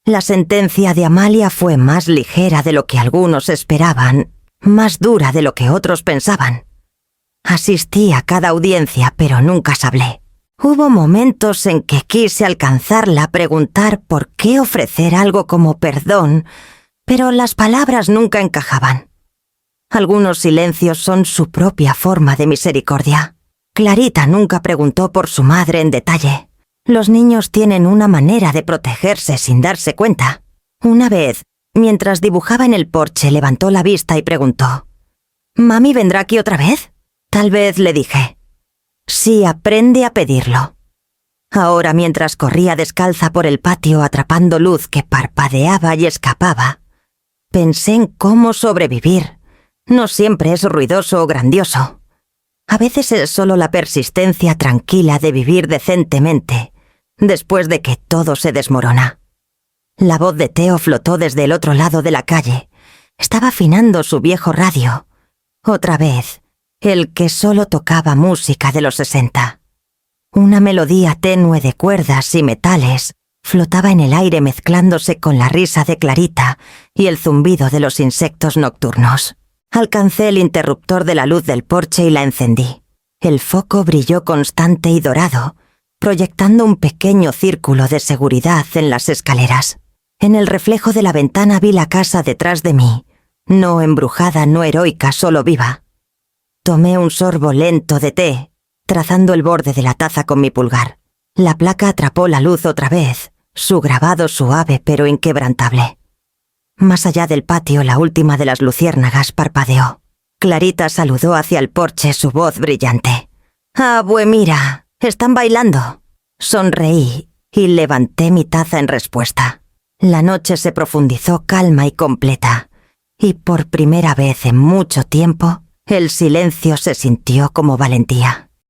La sentencia de Amalia fue más ligera de lo que algunos esperaban, más dura de lo que otros pensaban. Asistí a cada audiencia, pero nunca hablé. Hubo momentos en que quise alcanzarla, preguntar por qué ofrecer algo como perdón, pero las palabras nunca encajaban. Algunos silencios son su propia forma de misericordia. Clarita nunca preguntó por su madre en detalle. Los niños tienen una manera de protegerse sin darse cuenta. Una vez, mientras dibujaba en el porche, levantó la vista y preguntó: ¿Mami vendrá aquí otra vez? Tal vez le dije: sí, aprende a pedirlo. Ahora, mientras corría descalza por el patio atrapando luz que parpadeaba y escapaba, pensé en cómo sobrevivir. No siempre es ruidoso o grandioso. A veces es solo la persistencia tranquila de vivir decentemente, después de que todo se desmorona. La voz de Theo flotó desde el otro lado de la calle. Estaba afinando su viejo radio. Otra vez, el que solo tocaba música de los 60. Una melodía tenue de cuerdas y metales flotaba en el aire mezclándose con la risa de Clarita y el zumbido de los insectos nocturnos. Alcancé el interruptor de la luz del porche y la encendí. El foco brilló constante y dorado, proyectando un pequeño círculo de seguridad en las escaleras. En el reflejo de la ventana vi la casa detrás de mí, no embrujada, no heroica, solo viva. Tomé un sorbo lento de té, trazando el borde de la taza con mi pulgar. La placa atrapó la luz otra vez, su grabado suave pero inquebrantable. Más allá del patio, la última de las luciérnagas parpadeó. Clarita saludó hacia el porche, su voz brillante. «Ah, pues mira, están bailando». Sonreí y levanté mi taza en respuesta. La noche se profundizó calma y completa, y por primera vez en mucho tiempo, el silencio se sintió como valentía.